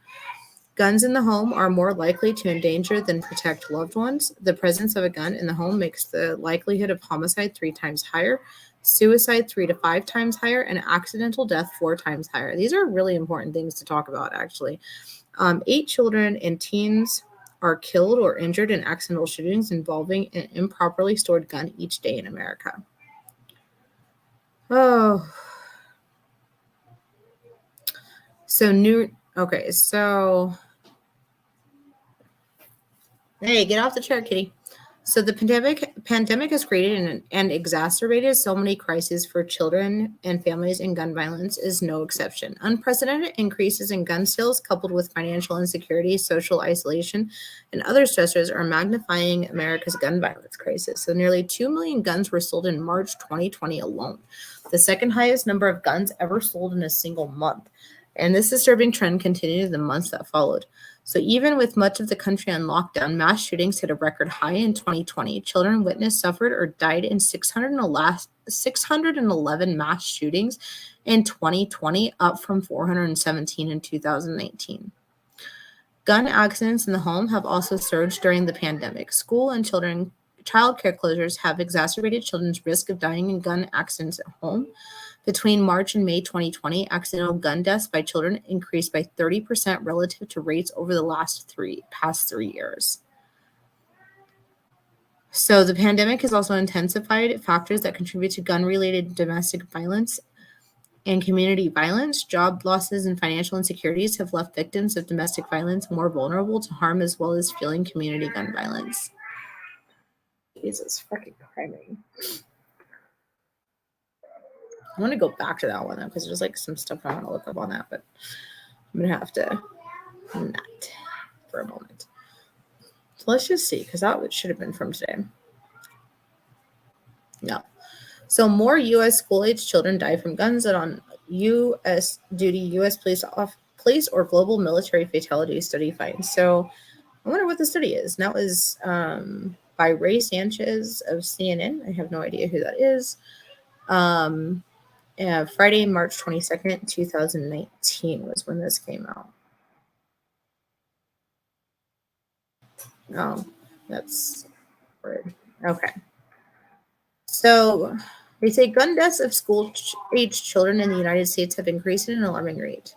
Guns in the home are more likely to endanger than protect loved ones. The presence of a gun in the home makes the likelihood of homicide 3 times higher, suicide 3 to 5 times higher, and accidental death 4 times higher. These are really important things to talk about, actually. 8 children and teens are killed or injured in accidental shootings involving an improperly stored gun each day in America. Oh. Okay, so... Hey, get off the chair, kitty. So the pandemic has created and exacerbated so many crises for children and families, and gun violence is no exception. Unprecedented increases in gun sales, coupled with financial insecurity, social isolation, and other stressors, are magnifying America's gun violence crisis. So nearly 2 million guns were sold in March 2020 alone, the second highest number of guns ever sold in a single month. And this disturbing trend continued in the months that followed. So even with much of the country on lockdown, mass shootings hit a record high in 2020. Children witnessed, suffered, or died in 611 mass shootings in 2020, up from 417 in 2019. Gun accidents in the home have also surged during the pandemic. School and child care closures have exacerbated children's risk of dying in gun accidents at home. Between March and May 2020, accidental gun deaths by children increased by 30% relative to rates over the past 3 years. So the pandemic has also intensified factors that contribute to gun-related domestic violence and community violence. Job losses and financial insecurities have left victims of domestic violence more vulnerable to harm, as well as fueling community gun violence. Jesus fucking Christ. I want to go back to that one though, because there's like some stuff I want to look up on that, but I'm gonna have to not for a moment. So let's just see, because that should have been from today. No. So more U.S. school-age children die from guns than on U.S. duty U.S. police or global military fatality study finds. So I wonder what the study is. And that was by Ray Sanchez of CNN. I have no idea who that is. Friday, March 22nd, 2019 was when this came out. Oh, that's weird. Okay. So they say gun deaths of school-age children in the United States have increased at an alarming rate,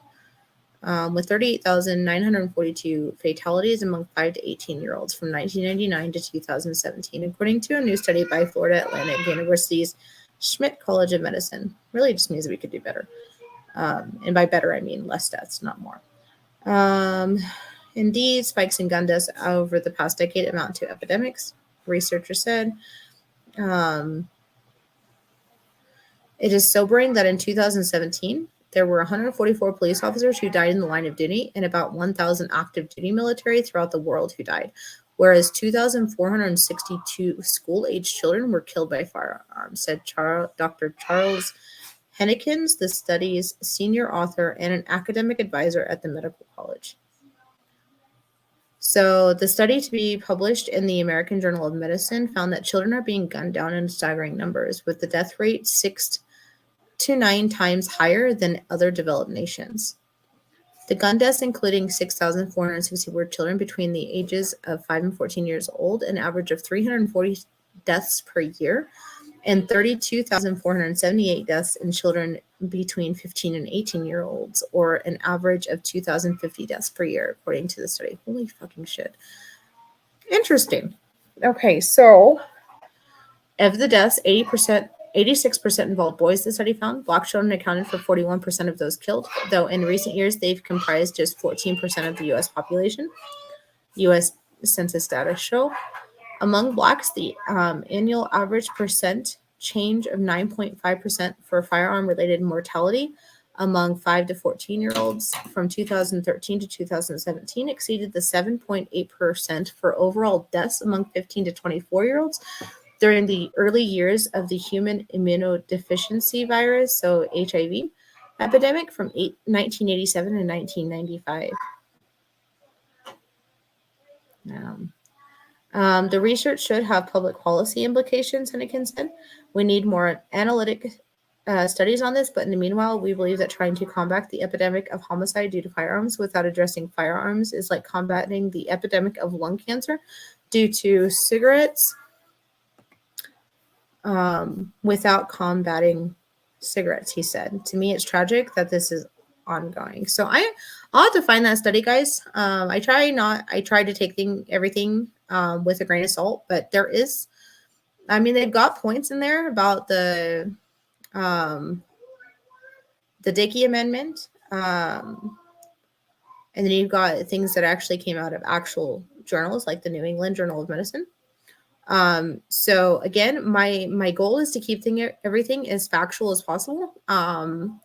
with 38,942 fatalities among 5 to 18-year-olds from 1999 to 2017, according to a new study by Florida Atlantic University's Schmidt College of Medicine. Really just means that we could do better. And by better, I mean less deaths, not more. Indeed, spikes in gun deaths over the past decade amount to epidemics, researchers said. It is sobering that in 2017, there were 144 police officers who died in the line of duty and about 1,000 active duty military throughout the world who died, whereas 2,462 school-age children were killed by firearms, said Dr. Charles Hennekins, the study's senior author and an academic advisor at the medical college. So the study, to be published in the American Journal of Medicine, found that children are being gunned down in staggering numbers, with the death rate 6 to 9 times higher than other developed nations. The gun deaths, including 6,464 children between the ages of 5 and 14 years old, an average of 340 deaths per year, and 32,478 deaths in children between 15 and 18-year-olds, or an average of 2,050 deaths per year, according to the study. Holy fucking shit. Interesting. Okay, so of the deaths, 86% involved boys, the study found. Black children accounted for 41% of those killed, though in recent years they've comprised just 14% of the U.S. population. U.S. Census data show. Among blacks, the annual average percent change of 9.5% for firearm-related mortality among 5 to 14-year-olds from 2013 to 2017 exceeded the 7.8% for overall deaths among 15 to 24-year-olds during the early years of the human immunodeficiency virus, so HIV, epidemic from 1987 and 1995. The research should have public policy implications, Hennekins said. We need more analytic studies on this, but in the meanwhile, we believe that trying to combat the epidemic of homicide due to firearms without addressing firearms is like combating the epidemic of lung cancer due to cigarettes without combating cigarettes, he said. To me, it's tragic that this is ongoing. So I'll have to find that study, guys. I try to take everything with a grain of salt, but there is, I mean, they've got points in there about the Dickey Amendment, and then you've got things that actually came out of actual journals, like the New England Journal of Medicine. So again, my goal is to keep everything as factual as possible. Don't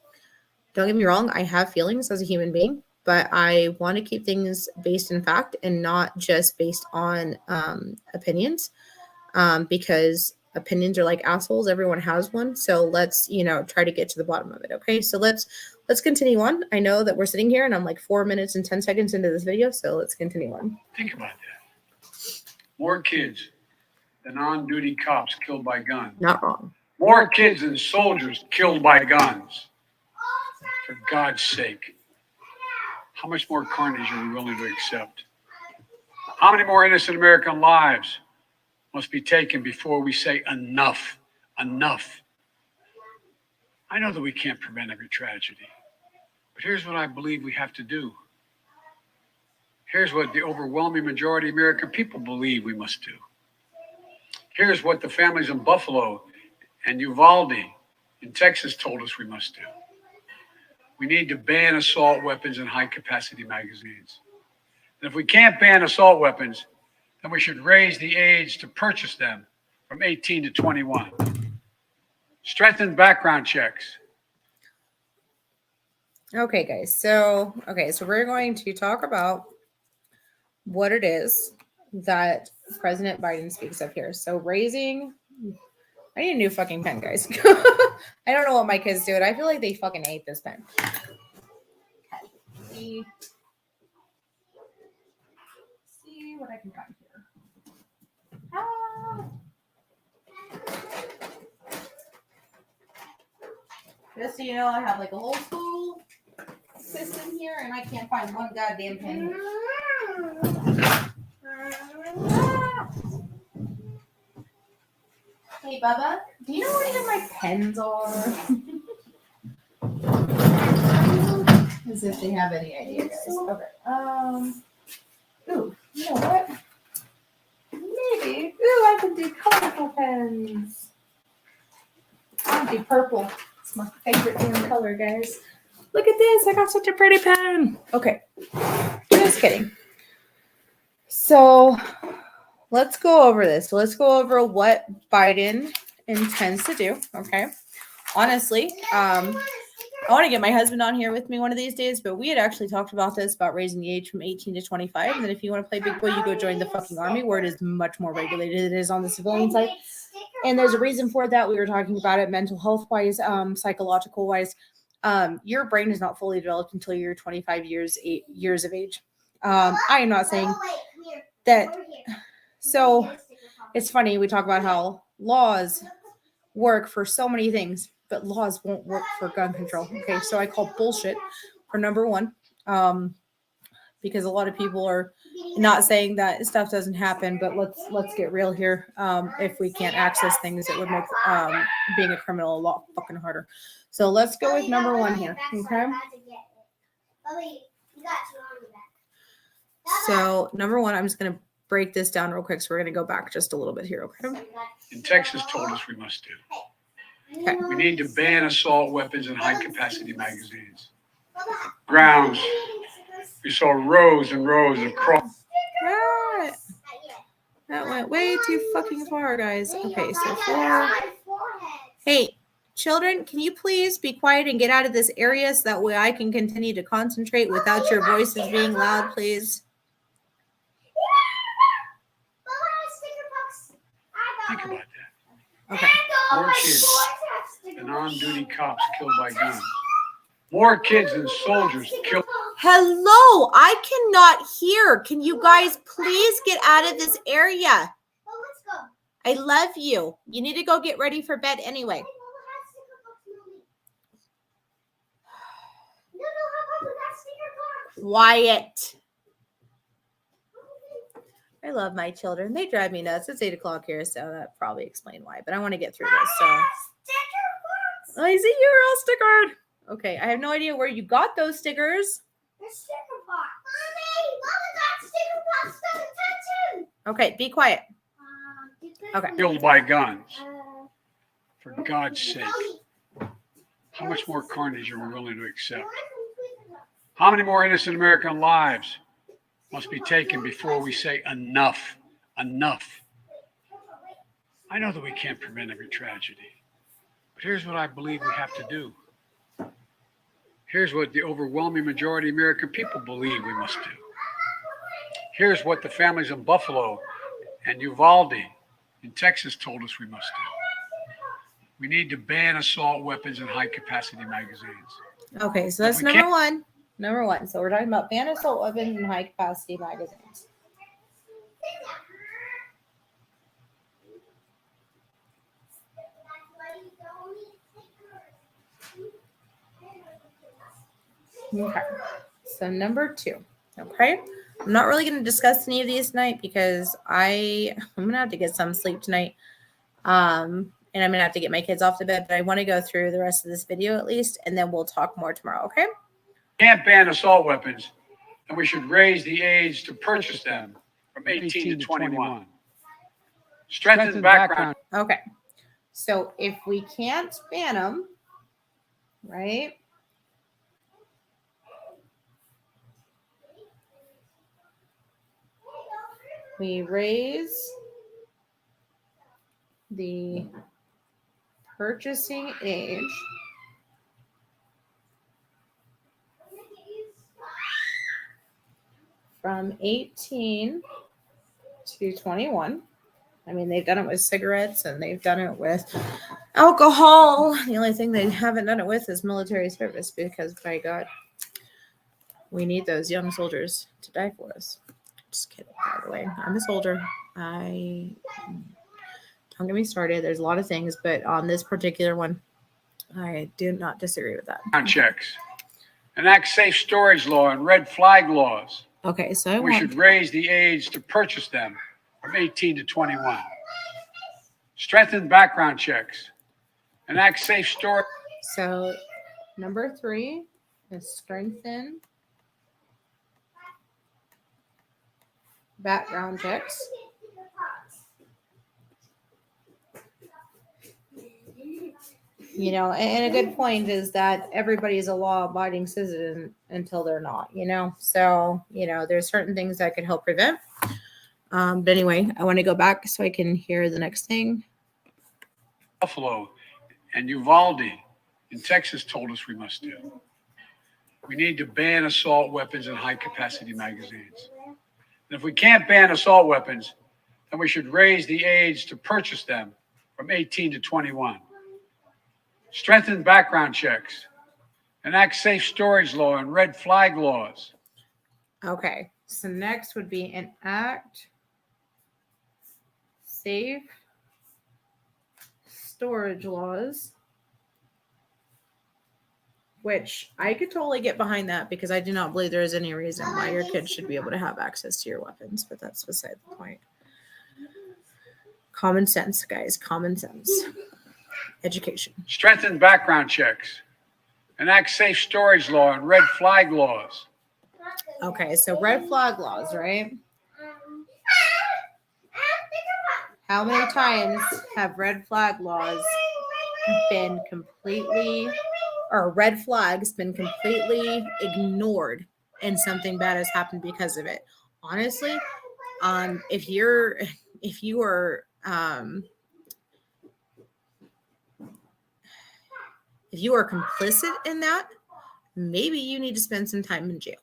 get me wrong, I have feelings as a human being, but I want to keep things based in fact and not just based on opinions, because opinions are like assholes. Everyone has one. So let's, try to get to the bottom of it. Okay. So let's continue on. I know that we're sitting here and I'm like 4 minutes and 10 seconds into this video. So let's continue on. Think about that. More kids than on-duty cops killed by guns. Not wrong. More kids than soldiers killed by guns. For God's sake. How much more carnage are we willing to accept? How many more innocent American lives must be taken before we say enough? Enough. I know that we can't prevent every tragedy, but here's what I believe we have to do. Here's what the overwhelming majority of American people believe we must do. Here's what the families in Buffalo and Uvalde in Texas told us we must do. We need to ban assault weapons and high-capacity magazines. And if we can't ban assault weapons, then we should raise the age to purchase them from 18 to 21. Strengthen background checks. Okay, guys. So we're going to talk about what it is that President Biden speaks of here. So I need a new fucking pen, guys. I don't know what my kids do. I feel like they fucking ate this pen. Okay. See what I can find here. Just so you know, I have like a whole school system here, and I can't find one goddamn pen. Hey, Bubba, do you know where any of my pens are? As if they have any idea, guys. Okay. Ooh, you know what? Maybe. Ooh, I can do colorful pens. I can do purple. It's my favorite damn color, guys. Look at this. I got such a pretty pen. Okay. Just kidding. So let's go over this. Let's go over what Biden intends to do. Okay. Honestly, I want to get my husband on here with me one of these days, but we had actually talked about this, about raising the age from 18 to 25. And then if you want to play big boy, you go join the fucking army, where it is much more regulated than it is on the civilian side. And there's a reason for that. We were talking about it mental health wise, psychological wise. Your brain is not fully developed until you're 25 years of age. I am not saying that. So it's funny. We talk about how laws work for so many things, but laws won't work for gun control. Okay, so I call bullshit for number one, because a lot of people are not saying that stuff doesn't happen, but let's get real here. If we can't access things, it would make being a criminal a lot fucking harder. So let's go with number one here. Okay. So number one, I'm just gonna break this down real quick. So we're gonna go back just a little bit here. Okay. And Texas told us we must do. Okay. We need to ban assault weapons and high-capacity magazines. Grounds. We saw rows and rows of cross. Right. That went way too fucking far, guys. Okay, so 4. Hey, children, can you please be quiet and get out of this area so that way I can continue to concentrate without your voices being loud, please? Think about that. Okay. More kids than on-duty cops killed by guns. More kids than soldiers killed. Hello, I cannot hear. Can you guys please get out of this area? I love you. You need to go get ready for bed anyway. Quiet. I love my children. They drive me nuts. It's 8 o'clock here, so that probably explains why. But I want to get through this. So I see you're all stickered. Okay, I have no idea where you got those stickers. The sticker box. Mommy got sticker box. Don't touch him. Okay, be quiet. Okay. Killed by guns. For God's sake. How much more carnage are we willing to accept? How many more innocent American lives must be taken before we say enough? Enough. I know that we can't prevent every tragedy, but here's what I believe we have to do. Here's what the overwhelming majority of American people believe we must do. Here's what the families in Buffalo and Uvalde in Texas told us we must do. We need to ban assault weapons and high-capacity magazines. Okay, so If that's we number can't- one. Number one. So we're talking about ban assault weapons and high capacity magazines. Okay. So number two. Okay. I'm not really going to discuss any of these tonight because I'm going to have to get some sleep tonight. And I'm going to have to get my kids off to bed, but I want to go through the rest of this video at least, and then we'll talk more tomorrow. Okay. Can't ban assault weapons, and we should raise the age to purchase them from 18 to 21. Strengthen background. Okay. So if we can't ban them, right? We raise the purchasing age from 18 to 21. I mean, they've done it with cigarettes and they've done it with alcohol. The only thing they haven't done it with is military service because, by God, we need those young soldiers to die for us. Just kidding, by the way. I'm a soldier. Don't get me started. There's a lot of things, but on this particular one, I do not disagree with that. Checks. Enact safe storage law and red flag laws. Okay, so We should raise the age to purchase them from 18 to 21. Strengthen background checks. Enact safe storage. So number 3 is strengthen background checks. You know, and a good point is that everybody is a law-abiding citizen until they're not, you know. So, you know, there's certain things that could help prevent. But anyway, I want to go back so I can hear the next thing. Buffalo and Uvalde in Texas told us we must do. We need to ban assault weapons and high-capacity magazines. And if we can't ban assault weapons, then we should raise the age to purchase them from 18 to 21. Strengthen background checks. Enact safe storage law and red flag laws. Okay, so next would be enact safe storage laws, which I could totally get behind that because I do not believe there is any reason why your kids should be able to have access to your weapons, but that's beside the point. Common sense, guys, common sense. Education. Strengthen background checks. Enact safe storage law and red flag laws. Okay, so red flag laws, right? How many times have red flag laws been completely, or red flags been completely ignored and something bad has happened because of it? Honestly, if you are complicit in that, maybe you need to spend some time in jail.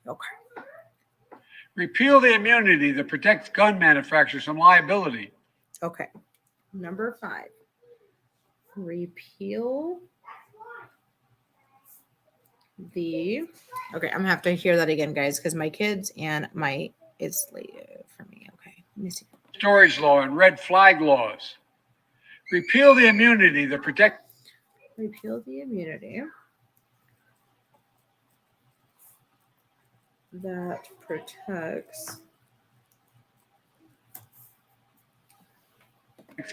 Okay. Repeal the immunity that protects gun manufacturers from liability. Okay. Number 5. Repeal the. Okay, I'm gonna have to hear that again, guys, because my kids and it's late for me. Okay, let me see. Storage law and red flag laws. Repeal the immunity that protects. Repeal the immunity that protects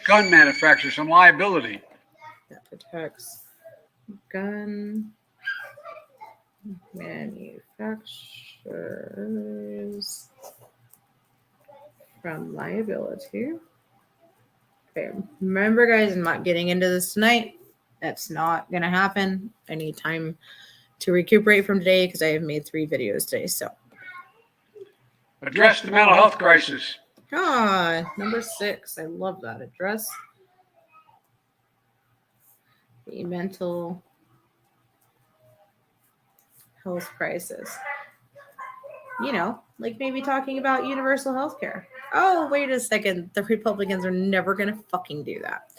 Gun manufacturers from liability. Gun manufacturers from liability. Okay, remember, guys, I'm not getting into this tonight. That's not gonna happen. I need time to recuperate from today because I have made 3 videos today. So Address the mental health crisis. number 6. I love that. Address the mental health crisis. You know, like maybe talking about universal health care. Oh, wait a second. The Republicans are never going to fucking do that.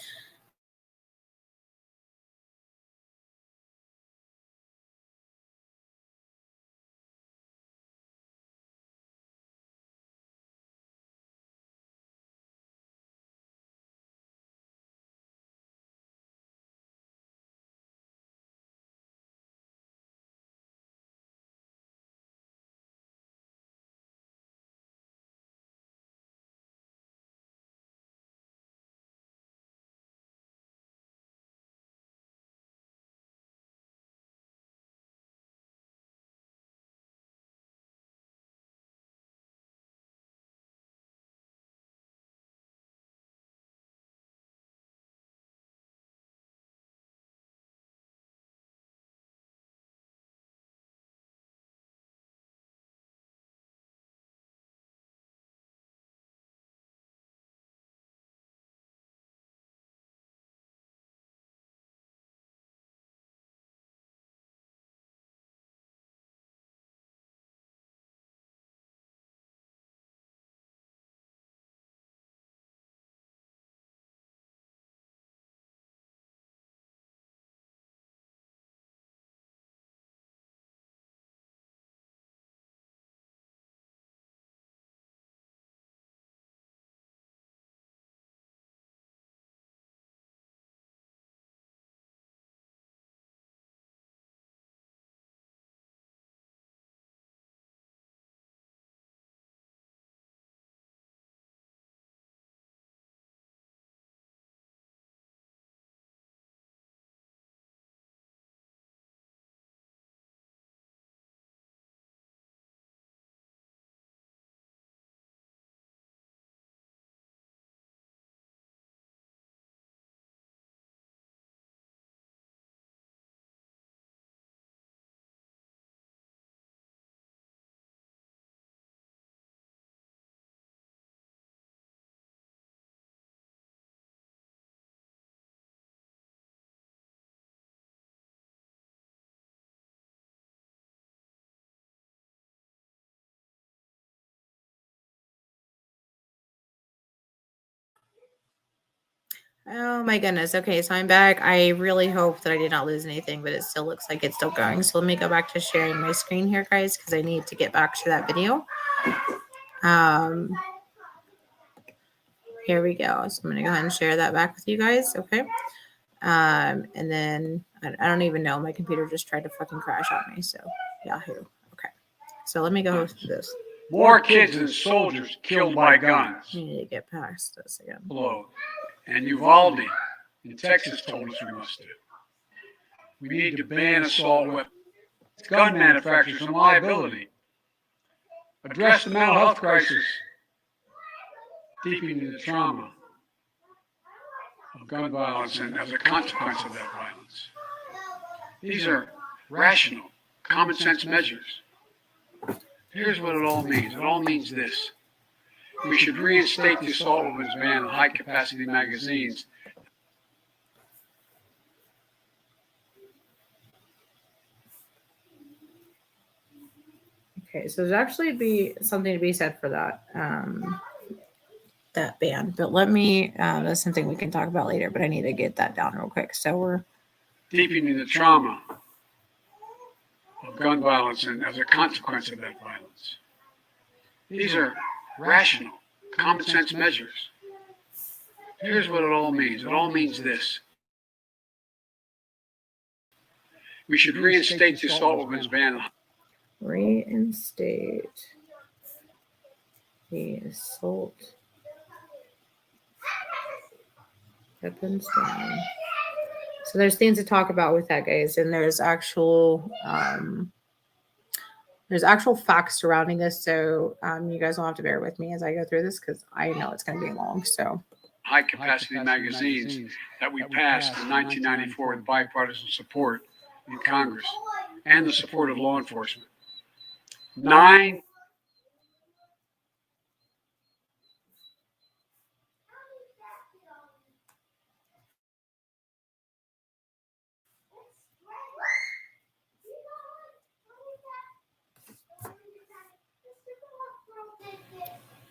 Oh my goodness. Okay, so I'm back. I really hope that I did not lose anything, but it still looks like it's still going. So let me go back to sharing my screen here, guys, because I need to get back to that video. Here we go. So I'm going to go ahead and share that back with you guys. Okay. And then I don't even know. My computer just tried to fucking crash on me. So Yahoo. Okay. So let me go through this. More kids than soldiers killed by guns. I need to get past this again. Explode. And Uvalde in Texas told us we must do. We need to ban assault weapons, gun manufacturers from liability, address the mental health crisis, deepening the trauma of gun violence and as a consequence of that violence. These are rational, common sense measures. Here's what it all means. It all means this. We should reinstate the assault weapons ban on high-capacity magazines. Okay, so there's actually be something to be said for that that ban. But let me that's something we can talk about later, but I need to get that down real quick. So we're deepening the trauma of gun violence and as a consequence of that violence. These are rational, common sense measures. Here's what it all means. It all means this. We should reinstate the assault weapons ban. Reinstate the assault weapons ban. So there's things to talk about with that, guys, and there's actual facts surrounding this. So you guys will have to bear with me as I go through this because I know it's going to be long. So High-capacity magazines that we passed in 1994 with bipartisan support in Congress and the support of law enforcement. 9 9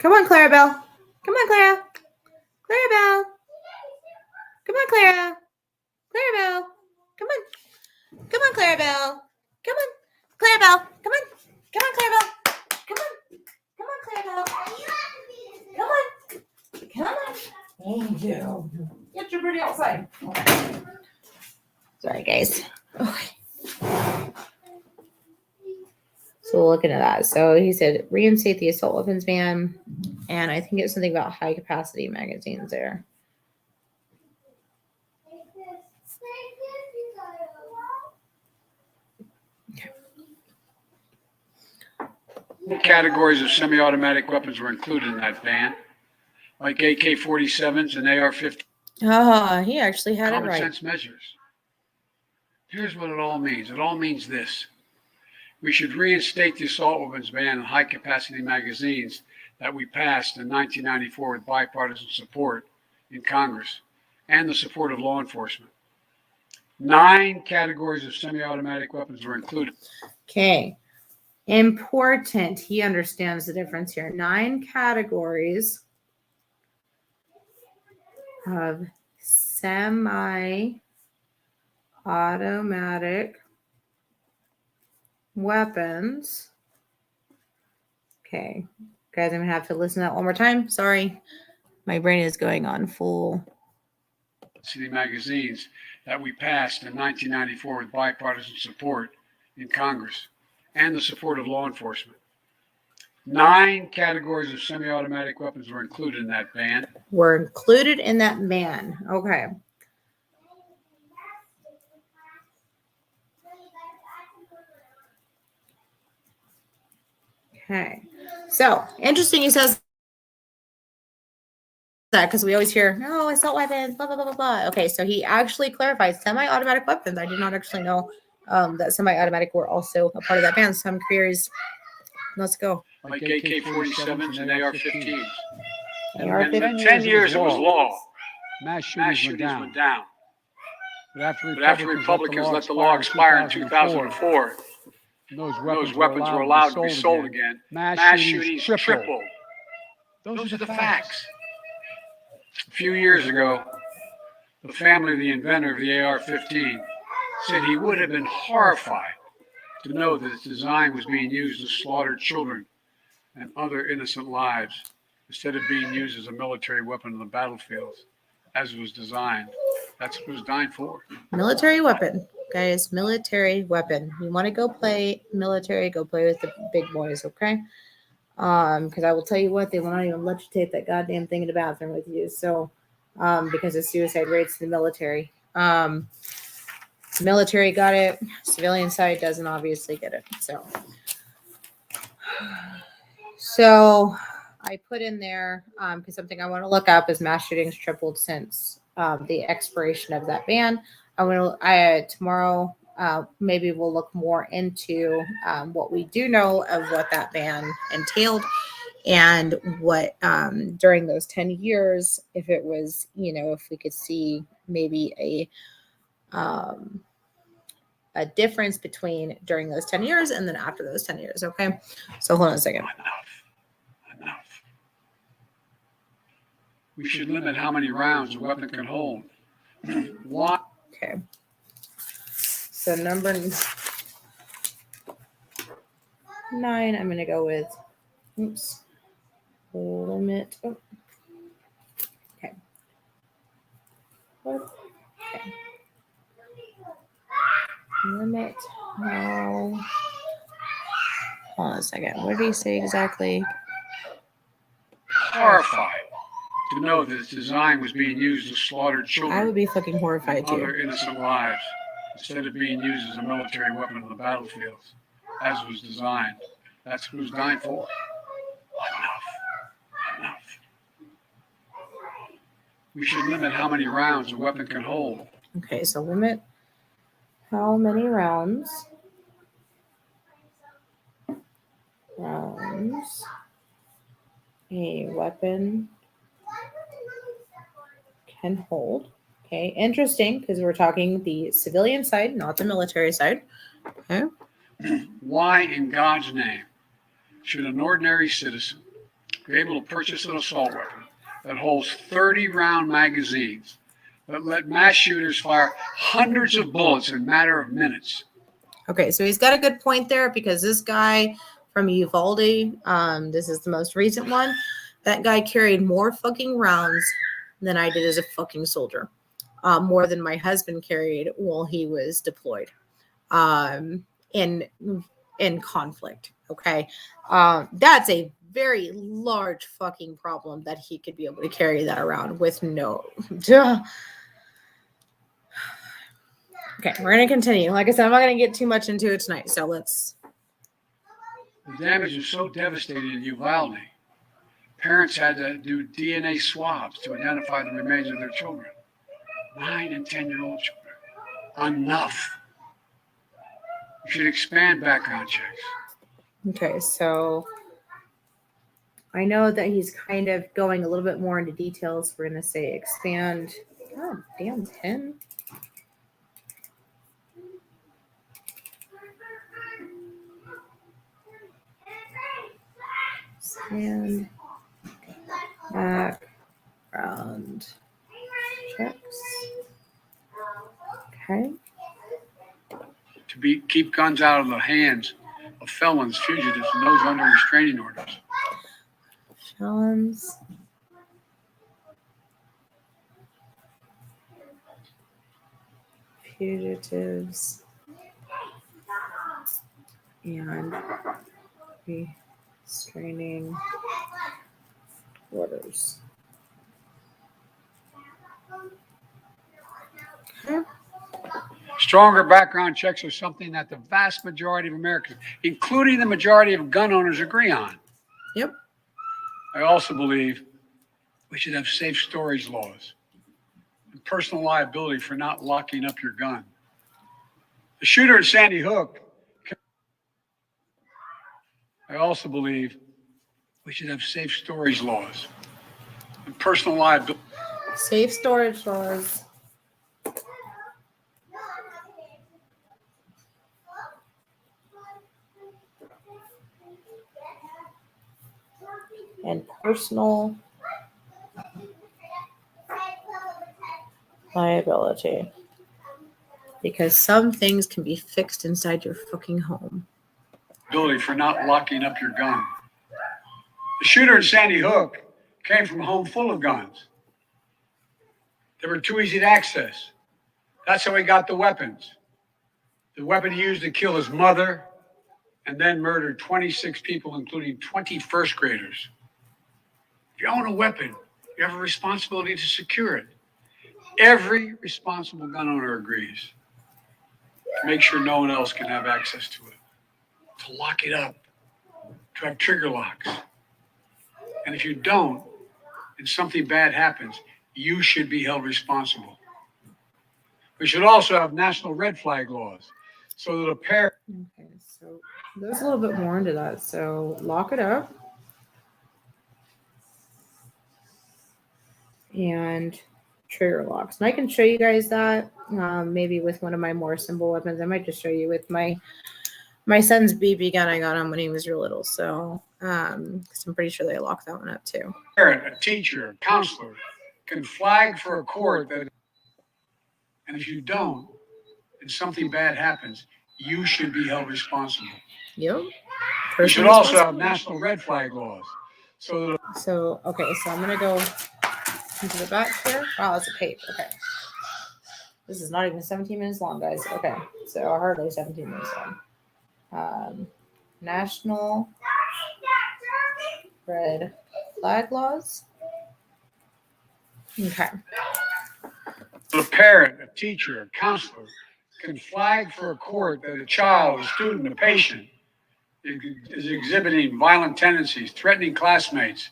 Come on, Clarabelle. Come on, Clara. Clarabelle. Come on, Clara. Clarabelle. Come on. Come on, Clarabelle. Come on. Clarabelle. Come on. Come on, Clarabelle. Come on. Come on, Clarabelle. Come on. Come on. Thank you. Get your birdie outside. Sorry, guys. Okay. So we're looking at that. So he said reinstate the assault weapons ban, and I think it's something about high capacity magazines there. What categories of semi-automatic weapons were included in that ban? Like AK-47s and AR-15. Oh, he actually had it Common right. sense measures. Here's what it all means. It all means this. We should reinstate the assault weapons ban on high-capacity magazines that we passed in 1994 with bipartisan support in Congress and the support of law enforcement. 9 categories of semi-automatic weapons were included. Okay. Important. He understands the difference here. 9 categories of semi-automatic weapons. Okay. Guys, I'm going to have to listen to that one more time. Sorry. My brain is going on full. City magazines that we passed in 1994 with bipartisan support in Congress and the support of law enforcement. 9 categories of semi-automatic weapons were included in that ban. Were included in that ban. Okay. Okay. So interesting. He says that because we always hear, no, assault weapons, blah, blah, blah, blah, blah. Okay. So he actually clarified semi-automatic weapons. I did not actually know that semi-automatic were also a part of that ban. So I'm curious. Let's go. Like AK-47s and AR-15s. AR-15. And in 10 years it was law. Mass shootings went down. But after Republicans let the law expire in 2004, those weapons were allowed to be sold again. Mass shootings tripled. Those are the facts. A few years ago, the family of the inventor of the AR-15 said he would have been horrified to know that its design was being used to slaughter children and other innocent lives instead of being used as a military weapon on the battlefields as it was designed. That's what it was designed for. Military weapon, guys. Military weapon. You want to go play military? Go play with the big boys, okay? Because I will tell you what, they will not even let you take that goddamn thing in the bathroom with you. So, because of suicide rates in the military. Military got it. Civilian side doesn't obviously get it. So I put in there because something I want to look up is mass shootings tripled since the expiration of that ban. Tomorrow maybe we'll look more into what we do know of what that ban entailed and what during those 10 years, if it was, if we could see maybe a difference between during those 10 years and then after those 10 years. Okay. So hold on a second. Enough. We should limit how many rounds a weapon can hold. Why? Okay. So number 9, I'm going to go with, limit. Oh. Okay. Okay. Limit how. Hold on a second. What did he say exactly? Horrified to know that its design was being used to slaughter children. I would be fucking horrified and too. other innocent lives instead of being used as a military weapon on the battlefields as it was designed. That's what it was designed for. Enough. We should limit how many rounds a weapon can hold. Okay, so limit how many rounds a weapon can hold. Okay, interesting because we're talking the civilian side, not the military side. Okay. Why in God's name should an ordinary citizen be able to purchase an assault weapon that holds 30-round magazines that let mass shooters fire hundreds of bullets in a matter of minutes. Okay, so he's got a good point there because this guy from Uvalde, this is the most recent one, that guy carried more fucking rounds than I did as a fucking soldier. More than my husband carried while he was deployed in conflict. Okay, that's a very large fucking problem that he could be able to carry that around with no. Okay, we're gonna continue. Like I said, I'm not gonna get too much into it tonight, so let's. The damage was so devastating in Uvalde, parents had to do DNA swabs to identify the remains of their children. 9 and 10-year-old children. Enough. You should expand background checks. Okay, so I know that he's kind of going a little bit more into details. We're gonna say expand. God damn 10. Expand background checks. Okay. To keep guns out of the hands of felons, fugitives, and those under restraining orders. Felons. Fugitives. And restraining orders. Okay. Stronger background checks are something that the vast majority of Americans, including the majority of gun owners, agree on. Yep. I also believe we should have safe storage laws and personal liability for not locking up your gun. The shooter in Sandy Hook. I also believe we should have safe storage laws and personal liability. Safe storage laws. And personal liability. Because some things can be fixed inside your fucking home. For not locking up your gun. The shooter in Sandy Hook came from a home full of guns. They were too easy to access. That's how he got the weapons. The weapon he used to kill his mother and then murdered 26 people, including 20 first graders. If you own a weapon, you have a responsibility to secure it. Every responsible gun owner agrees. To make sure no one else can have access to it. To lock it up. To have trigger locks. And if you don't, and something bad happens, you should be held responsible. We should also have national red flag laws so that a parent. Okay, so there's a little bit more into that. So lock it up. And trigger locks. And I can show you guys that maybe with one of my more simple weapons. I might just show you with my son's BB gun I got him when he was real little. So because I'm pretty sure they locked that one up too. A teacher, a counselor can flag for a court that, and if you don't, and something bad happens, you should be held responsible. Yep. We should also have national red flag laws. So okay, so I'm gonna go into the back here. Wow, that's a tape. Okay. This is not even 17 minutes long, guys. Okay, so hardly 17 minutes long. National red flag laws. Okay. a parent, a teacher, a counselor can flag for a court that a child, a student, a patient is exhibiting violent tendencies, threatening classmates,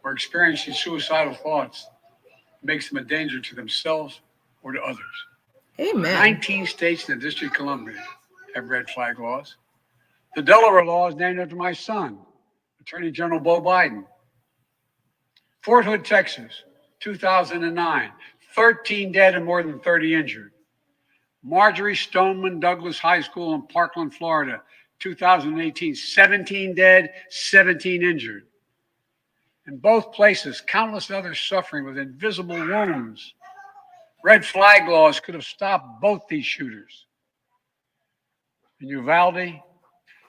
or experiencing suicidal thoughts, makes them a danger to themselves or to others. Amen. 19 states in the District of Columbia have red flag laws. The Delaware law is named after my son, Attorney General Beau Biden. Fort Hood, Texas, 2009, 13 dead and more than 30 injured. Marjorie Stoneman Douglas High School in Parkland, Florida, 2018, 17 dead, 17 injured. In both places, countless others suffering with invisible wounds. Red flag laws could have stopped both these shooters. In Uvalde,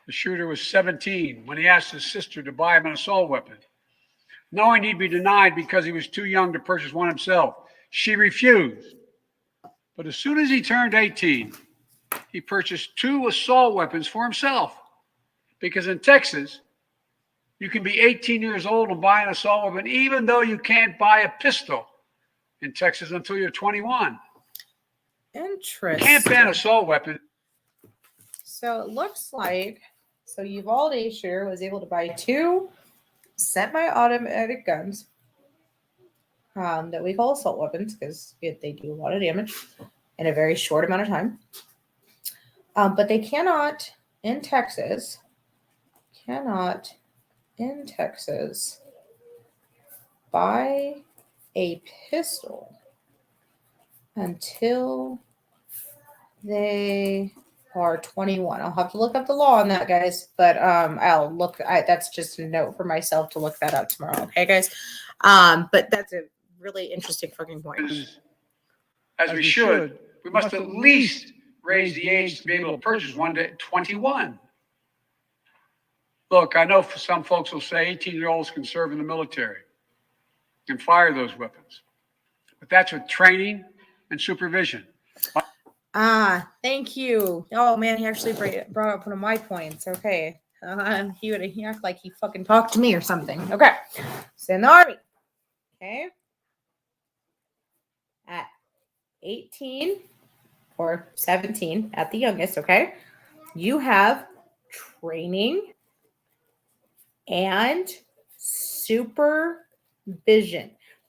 the shooter was 17 when he asked his sister to buy him an assault weapon, knowing he'd be denied because he was too young to purchase one himself. She refused. But as soon as he turned 18, he purchased 2 assault weapons for himself. Because in Texas, you can be 18 years old and buy an assault weapon, even though you can't buy a pistol in Texas until you're 21. Interesting. You can't ban assault weapons. So it looks like, so Uvalde shooter was able to buy 2 semi-automatic guns that we call assault weapons because they do a lot of damage in a very short amount of time. But they cannot in Texas buy a pistol until they are 21. I'll have to look up the law on that, guys, but that's just a note for myself to look that up tomorrow. Okay, guys. But that's a really interesting fucking point. As we should, we must at least raise the age to be able to purchase one to 21. Look, I know some folks will say 18-year-olds can serve in the military and fire those weapons, but that's with training and supervision. Thank you. Oh man, he actually brought up one of my points. Okay. He acted like he fucking talked to me or something. Okay. So in the Army. Okay. At 18 or 17 at the youngest, okay, you have training and supervision.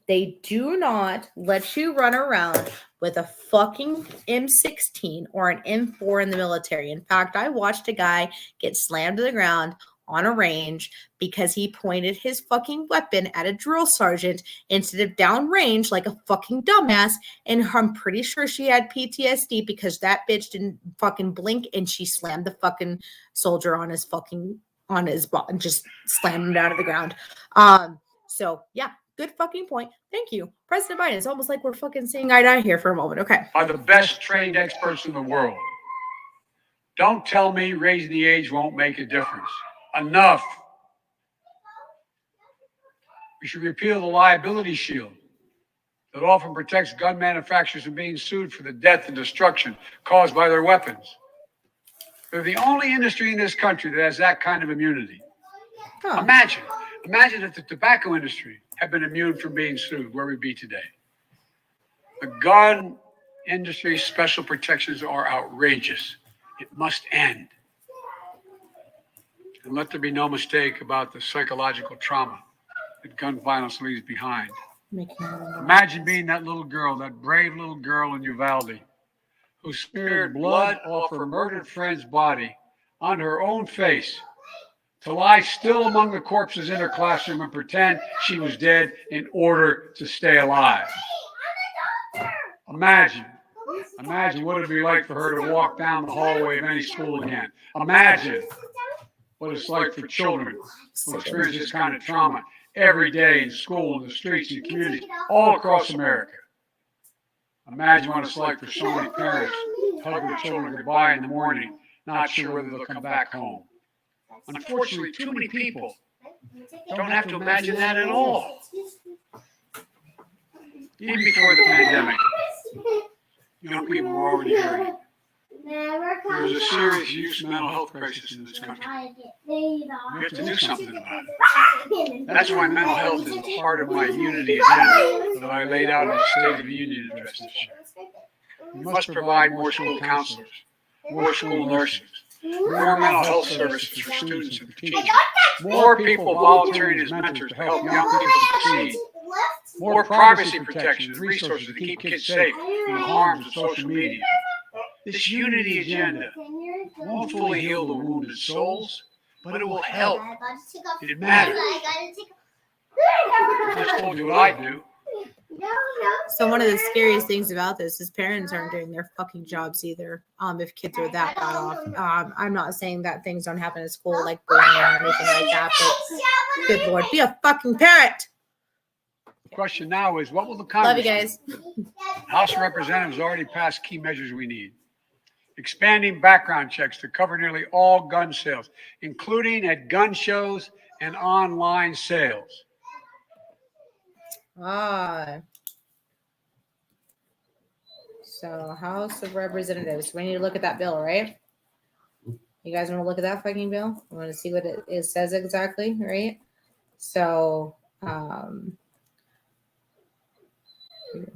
They do not let you run around with a fucking M16 or an M4 in the military. In fact, I watched a guy get slammed to the ground on a range because he pointed his fucking weapon at a drill sergeant instead of downrange like a fucking dumbass. And I'm pretty sure she had PTSD because that bitch didn't fucking blink and she slammed the fucking soldier on his butt and just slammed him down to the ground. So yeah, good fucking point. Thank you. President Biden. It's almost like we're fucking seeing eye to eye here for a moment. Okay. Are the best trained experts in the world. Don't tell me raising the age won't make a difference. Enough. We should repeal the liability shield that often protects gun manufacturers from being sued for the death and destruction caused by their weapons. They're the only industry in this country that has that kind of immunity. Huh. Imagine if the tobacco industry had been immune from being sued, where we'd be today. The gun industry's special protections are outrageous. It must end. And let there be no mistake about the psychological trauma that gun violence leaves behind. Imagine being that little girl, that brave little girl in Uvalde, who smeared blood off her murdered friend's body on her own face to lie still among the corpses in her classroom and pretend she was dead in order to stay alive. Imagine what it'd be like for her to walk down the hallway of any school again. Imagine what it's like for children who experience this kind of trauma every day in school, in the streets, in communities, all across America. Imagine what it's like for so many parents to hug their children goodbye in the morning, not sure whether they'll come back home. Unfortunately, too many people don't have to imagine that at all. Even before the pandemic, young people were already hurting. There was a serious youth mental health crisis in this country. We have to do something about it. That's why mental health is the heart of my unity agenda that I laid out in the State of the Union address this year. We must provide more school counselors, more school nurses, more mental health services for students and for teachers, more people volunteering as mentors to help young people succeed, more privacy protection and resources to keep kids safe from the harms of social media. This unity agenda won't fully heal the wounded souls, but it will help. It matters. I just told you what I do. So one of the scariest things about this is parents aren't doing their fucking jobs either. If kids are that bad off, I'm not saying that things don't happen at school like bullying or anything like that, but good lord, be a fucking parent. The question now is, what will the Love Congress you guys. do? House of Representatives already passed key measures we need. Expanding background checks to cover nearly all gun sales, including at gun shows and online sales. So House of Representatives, we need to look at that bill, right? You guys want to look at that fucking bill? I want to see what it says exactly, right? So,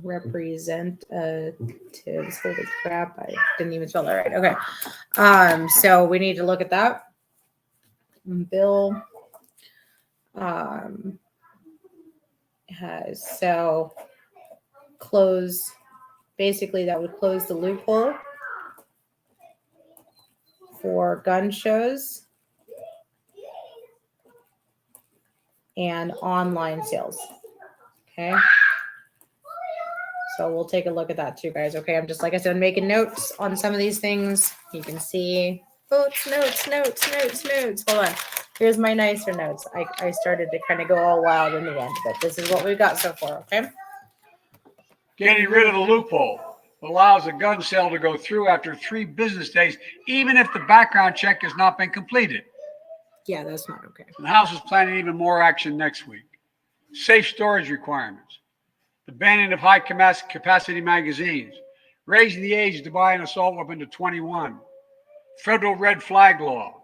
representatives, holy crap, I didn't even spell that right. Okay. So we need to look at that bill. Has so close, basically that would close the loophole for gun shows and online sales. Okay. So we'll take a look at that too, guys. Okay. I'm just, like I said, making notes on some of these things. You can see notes. Hold on. Here's my nicer notes. I started to kind of go all wild in the end, but this is what we've got so far. Okay. Getting rid of the loophole allows a gun sale to go through after 3 business days, even if the background check has not been completed. Yeah, that's not okay. The House is planning even more action next week. Safe storage requirements, the banning of high capacity magazines, raising the age to buy an assault weapon to 21, federal red flag law,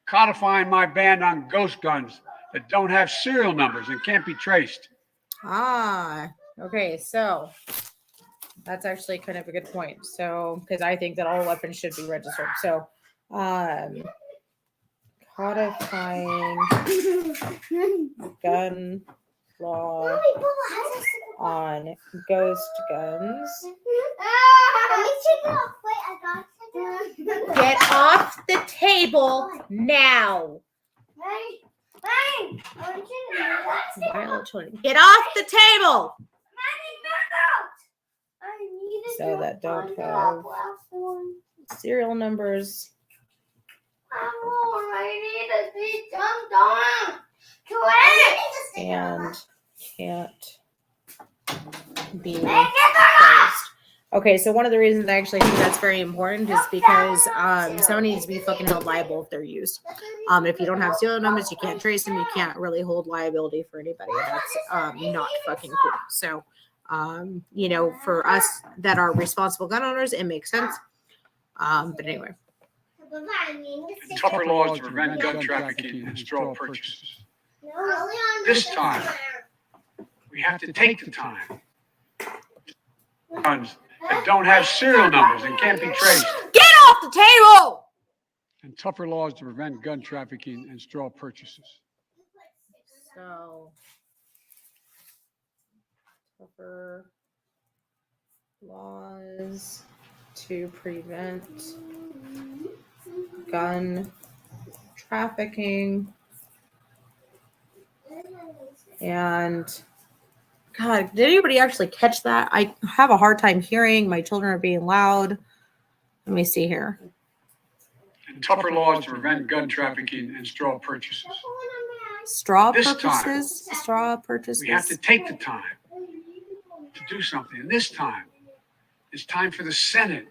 codifying my ban on ghost guns that don't have serial numbers and can't be traced. Okay, so that's actually kind of a good point. So, because I think that all weapons should be registered. So, codifying gun law on ghost guns. Get off the table now. Get off the table. So that don't have serial numbers. And can't be closed. Okay, so one of the reasons I actually think that's very important is because someone needs to be fucking held liable if they're used. If you don't have serial numbers, you can't trace them, you can't really hold liability for anybody. That's not fucking cool. So, for us that are responsible gun owners, it makes sense. But anyway. Tougher laws to prevent gun trafficking and straw purchases. This time, we have to take the time. Guns that don't have serial numbers and can't be traced. Get off the table! And tougher laws to prevent gun trafficking and straw purchases. So, tougher laws to prevent gun trafficking and God, did anybody actually catch that? I have a hard time hearing. My children are being loud. Let me see here. And tougher laws to prevent gun trafficking and straw purchases. Straw This purchases? time, straw purchases? We have to take the time to do something. And this time, it's time for the Senate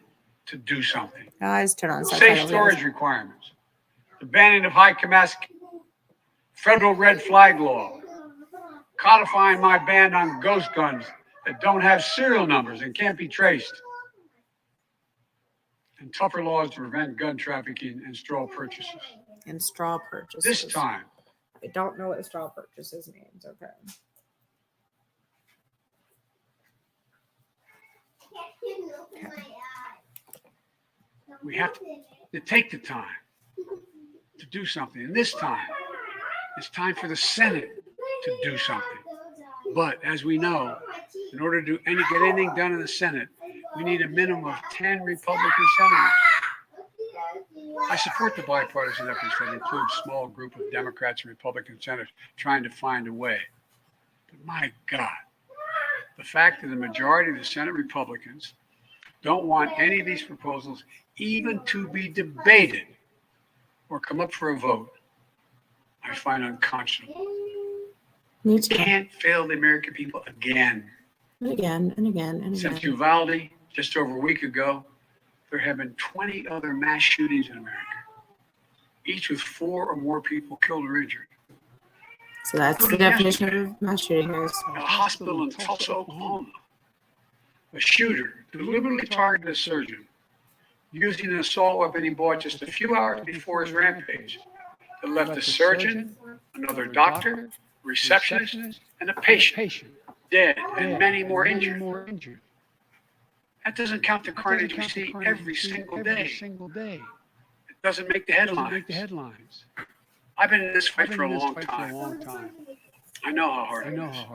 to do something. Guys, turn on Safe storage requirements, the banning of high capacity, federal red flag law, codifying my ban on ghost guns that don't have serial numbers and can't be traced, and tougher laws to prevent gun trafficking and straw purchases. And straw purchases. This time. I don't know what straw purchases means. Okay. We have to take the time to do something. And this time, it's time for the Senate to do something. But as we know, in order to get anything done in the Senate, we need a minimum of 10 Republican senators. I support the bipartisan efforts that include a small group of Democrats and Republican senators trying to find a way. But my God, the fact that the majority of the Senate Republicans don't want any of these proposals even to be debated or come up for a vote, I find unconscionable. Me You too. can't fail the American people again. And again, and again, and Since again. Uvalde, just over a week ago, there have been 20 other mass shootings in America, each with 4 or more people killed or injured. So that's the definition of mass shooting. At a hospital in Tulsa, Oklahoma, a shooter deliberately targeted a surgeon using an assault weapon he bought just a few hours before his rampage that left a surgeon, another doctor, receptionist, and a patient dead and many more injured. That doesn't count the carnage we see every single day. It doesn't make the headlines. I've been in this fight for a long time. I know how hard it is,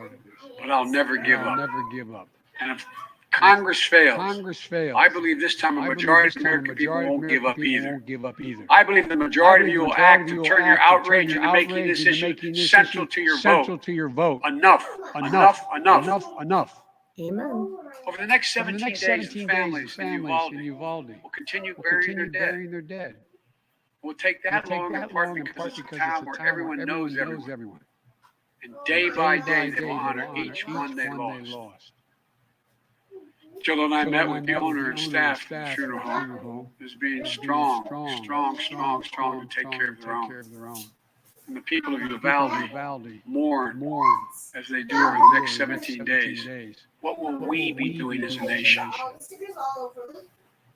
but I'll never give up. And if Congress fails, I believe this time a majority of the American people won't give up either. I believe the majority of you will act to turn your outrage into making this issue central to your vote. Enough. Amen. Over the next 17 days, the families in Uvalde will continue burying their dead. It will take that long in part because it's a town where everyone knows everyone. And day by day, they will honor each one they lost. Jill and I met with the owner and staff of the funeral home, who's being strong to take care of their own. And the people of Uvalde mourn as they do over the next 17 days. What will we be doing as a nation?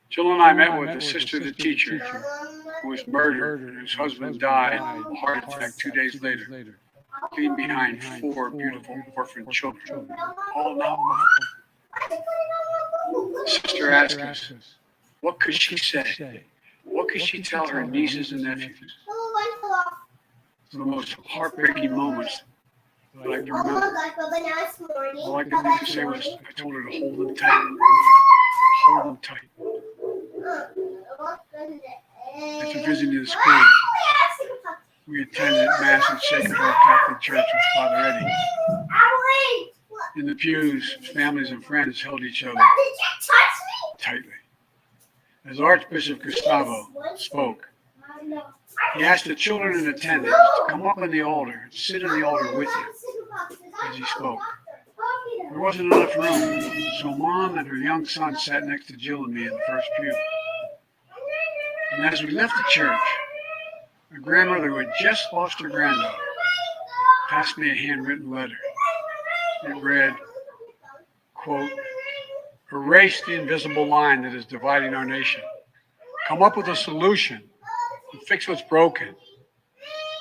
Jill and I met with the sister of the teacher who was murdered and whose husband died of a heart attack 2 days later, leaving behind 4 beautiful orphan children, all now. Sister asked us, what could she say? What could she tell her nieces and nephews? The most heartbreaking moments that I can remember. All I could think to say was, I told her to hold them tight. Hold them tight. After visiting the school, we attended Mass at Sacred Heart Catholic Church with Father Eddie. In the pews, families and friends held each other tightly. As Archbishop Gustavo spoke, he asked the children in attendance to come up on the altar and sit on the altar with him as he spoke. There wasn't enough room, so Mom and her young son sat next to Jill and me in the first pew. And as we left the church, my grandmother, who had just lost her granddaughter, passed me a handwritten letter. It read, quote, erase the invisible line that is dividing our nation. Come up with a solution and fix what's broken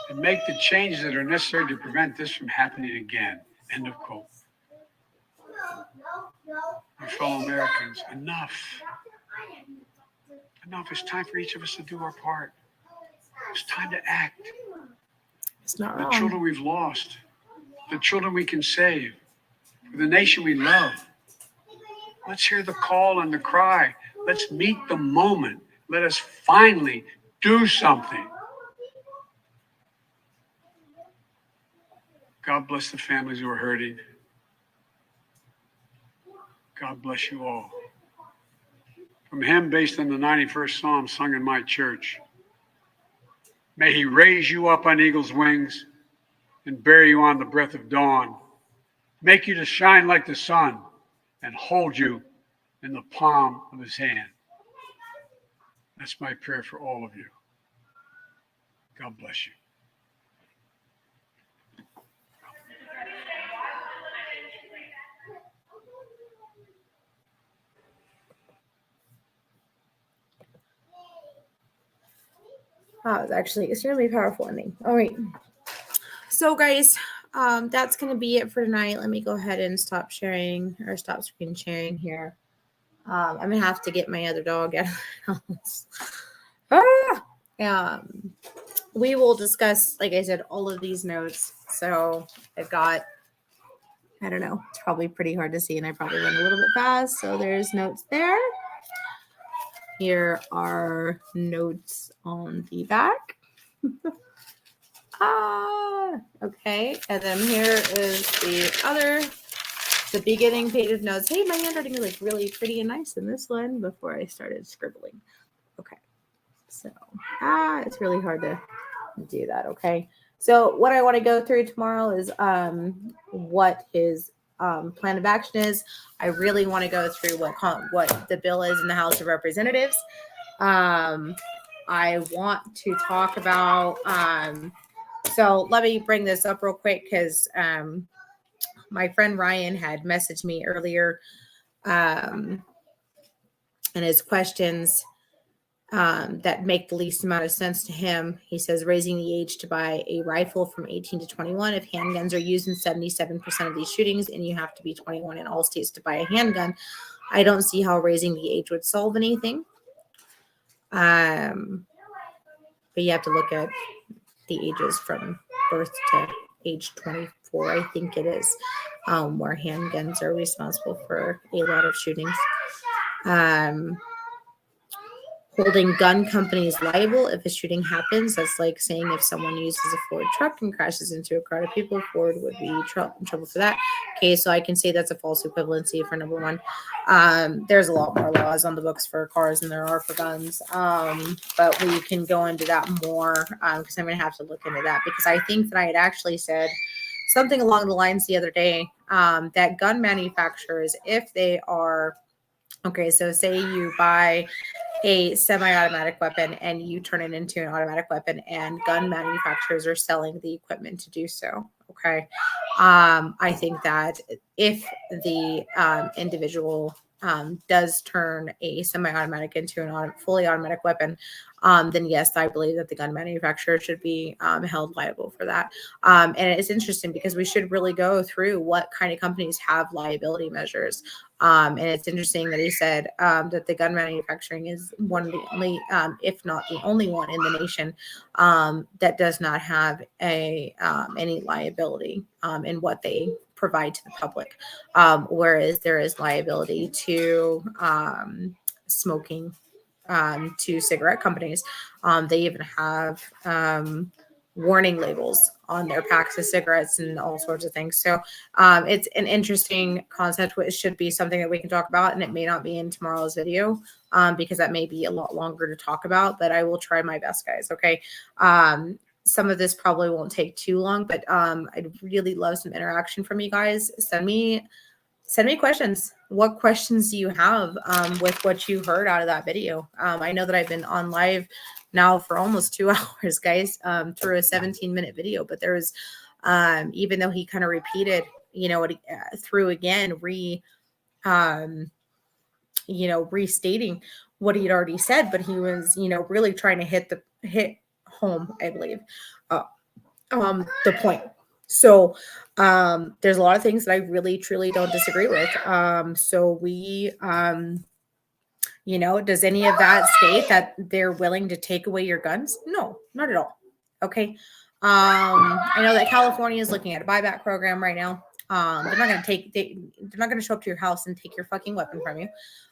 and make the changes that are necessary to prevent this from happening again. End of quote. My fellow Americans, enough. Enough. It's time for each of us to do our part. It's time to act. It's not The wrong. children we've lost, the children we can save, for the nation we love. Let's hear the call and the cry. Let's meet the moment. Let us finally do something. God bless the families who are hurting. God bless you all. From a hymn based on the 91st Psalm sung in my church. May he raise you up on eagle's wings and bear you on the breath of dawn. Make you to shine like the sun and hold you in the palm of his hand. That's my prayer for all of you. God bless you. That was actually extremely powerful ending. All right. So guys, that's going to be it for tonight. Let me go ahead and stop sharing or stop screen sharing here. I'm going to have to get my other dog out of the house. We will discuss, like I said, all of these notes. So I've got, I don't know, it's probably pretty hard to see and I probably went a little bit fast. So there's notes there. Here are notes on the back. Okay. And then here is the other the beginning page of notes. Hey, my handwriting is like really pretty and nice in this one before I started scribbling. Okay. So it's really hard to do that. Okay. So what I want to go through tomorrow is what his plan of action is. I really want to go through what the bill is in the House of Representatives. I want to talk about so let me bring this up real quick because my friend Ryan had messaged me earlier and his questions that make the least amount of sense to him. He says raising the age to buy a rifle from 18 to 21 if handguns are used in 77% of these shootings and you have to be 21 in all states to buy a handgun. I don't see how raising the age would solve anything. But you have to look at the ages from birth to age 24, I think it is, where handguns are responsible for a lot of shootings. Holding gun companies liable if a shooting happens. That's like saying if someone uses a Ford truck and crashes into a crowd of people, Ford would be in trouble for that. Okay, so I can say that's a false equivalency for number one. There's a lot more laws on the books for cars than there are for guns, but we can go into that more because I'm going to have to look into that because I think that I had actually said something along the lines the other day that gun manufacturers, if they are, okay, so say you buy a semi-automatic weapon and you turn it into an automatic weapon and gun manufacturers are selling the equipment to do so. Okay. I think that if the individual does turn a semi-automatic into a fully automatic weapon, then yes, I believe that the gun manufacturer should be held liable for that. And it's interesting because we should really go through what kind of companies have liability measures. And it's interesting that he said that the gun manufacturing is one of the only, if not the only one in the nation that does not have any liability in what they provide to the public, whereas there is liability to smoking, to cigarette companies. They even have warning labels on their packs of cigarettes and all sorts of things. So it's an interesting concept, which should be something that we can talk about, and it may not be in tomorrow's video because that may be a lot longer to talk about, but I will try my best, guys. Okay. Some of this probably won't take too long, but I'd really love some interaction from you guys. Send me questions. What questions do you have with what you heard out of that video? I know that I've been on live now for almost 2 hours, guys, through a 17-minute video, but there was, even though he kind of repeated, through again, restating what he had already said, but he was, really trying to hit home, I believe, the point. So there's a lot of things that I really, truly don't disagree with. So we, does any of that state that they're willing to take away your guns? No, not at all. Okay. I know that California is looking at a buyback program right now. They're not going to show up to your house and take your fucking weapon from you.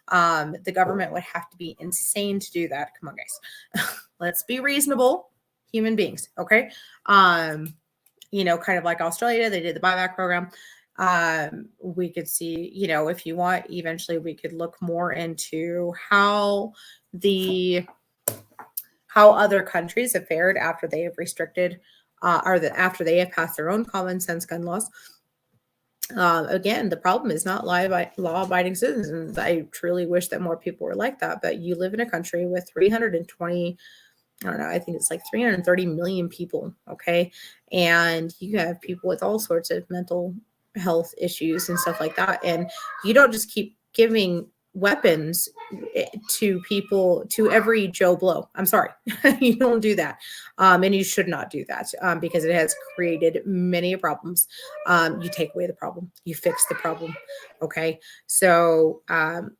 The government would have to be insane to do that. Come on, guys. Let's be reasonable human beings. Okay. Kind of like Australia, they did the buyback program. We could see, if you want, eventually we could look more into how other countries have fared after they have restricted, after they have passed their own common sense gun laws. Again, the problem is not law-abiding citizens. I truly wish that more people were like that, but you live in a country with 320, I don't know, I think it's like 330 million people, okay? And you have people with all sorts of mental health issues and stuff like that. And you don't just keep giving weapons to people, to every Joe Blow. I'm sorry. You don't do that. And you should not do that because it has created many problems. You take away the problem. You fix the problem. Okay. So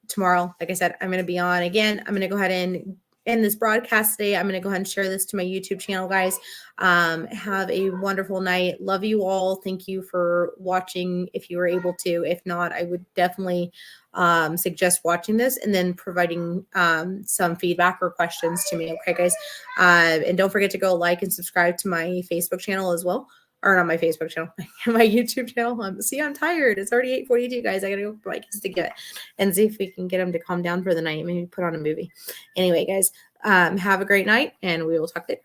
tomorrow, like I said, I'm going to be on again. I'm going to go ahead and end this broadcast today. I'm going to go ahead and share this to my YouTube channel, guys. Have a wonderful night. Love you all. Thank you for watching if you were able to. If not, I would definitely suggest watching this and then providing some feedback or questions to me. Okay, guys. And don't forget to go like and subscribe to my Facebook channel as well. or not my Facebook channel, my YouTube channel. See, I'm tired. It's already 8:42, guys. I gotta go for my kids to get and see if we can get them to calm down for the night. Maybe put on a movie. Anyway, guys, have a great night, and we will talk later.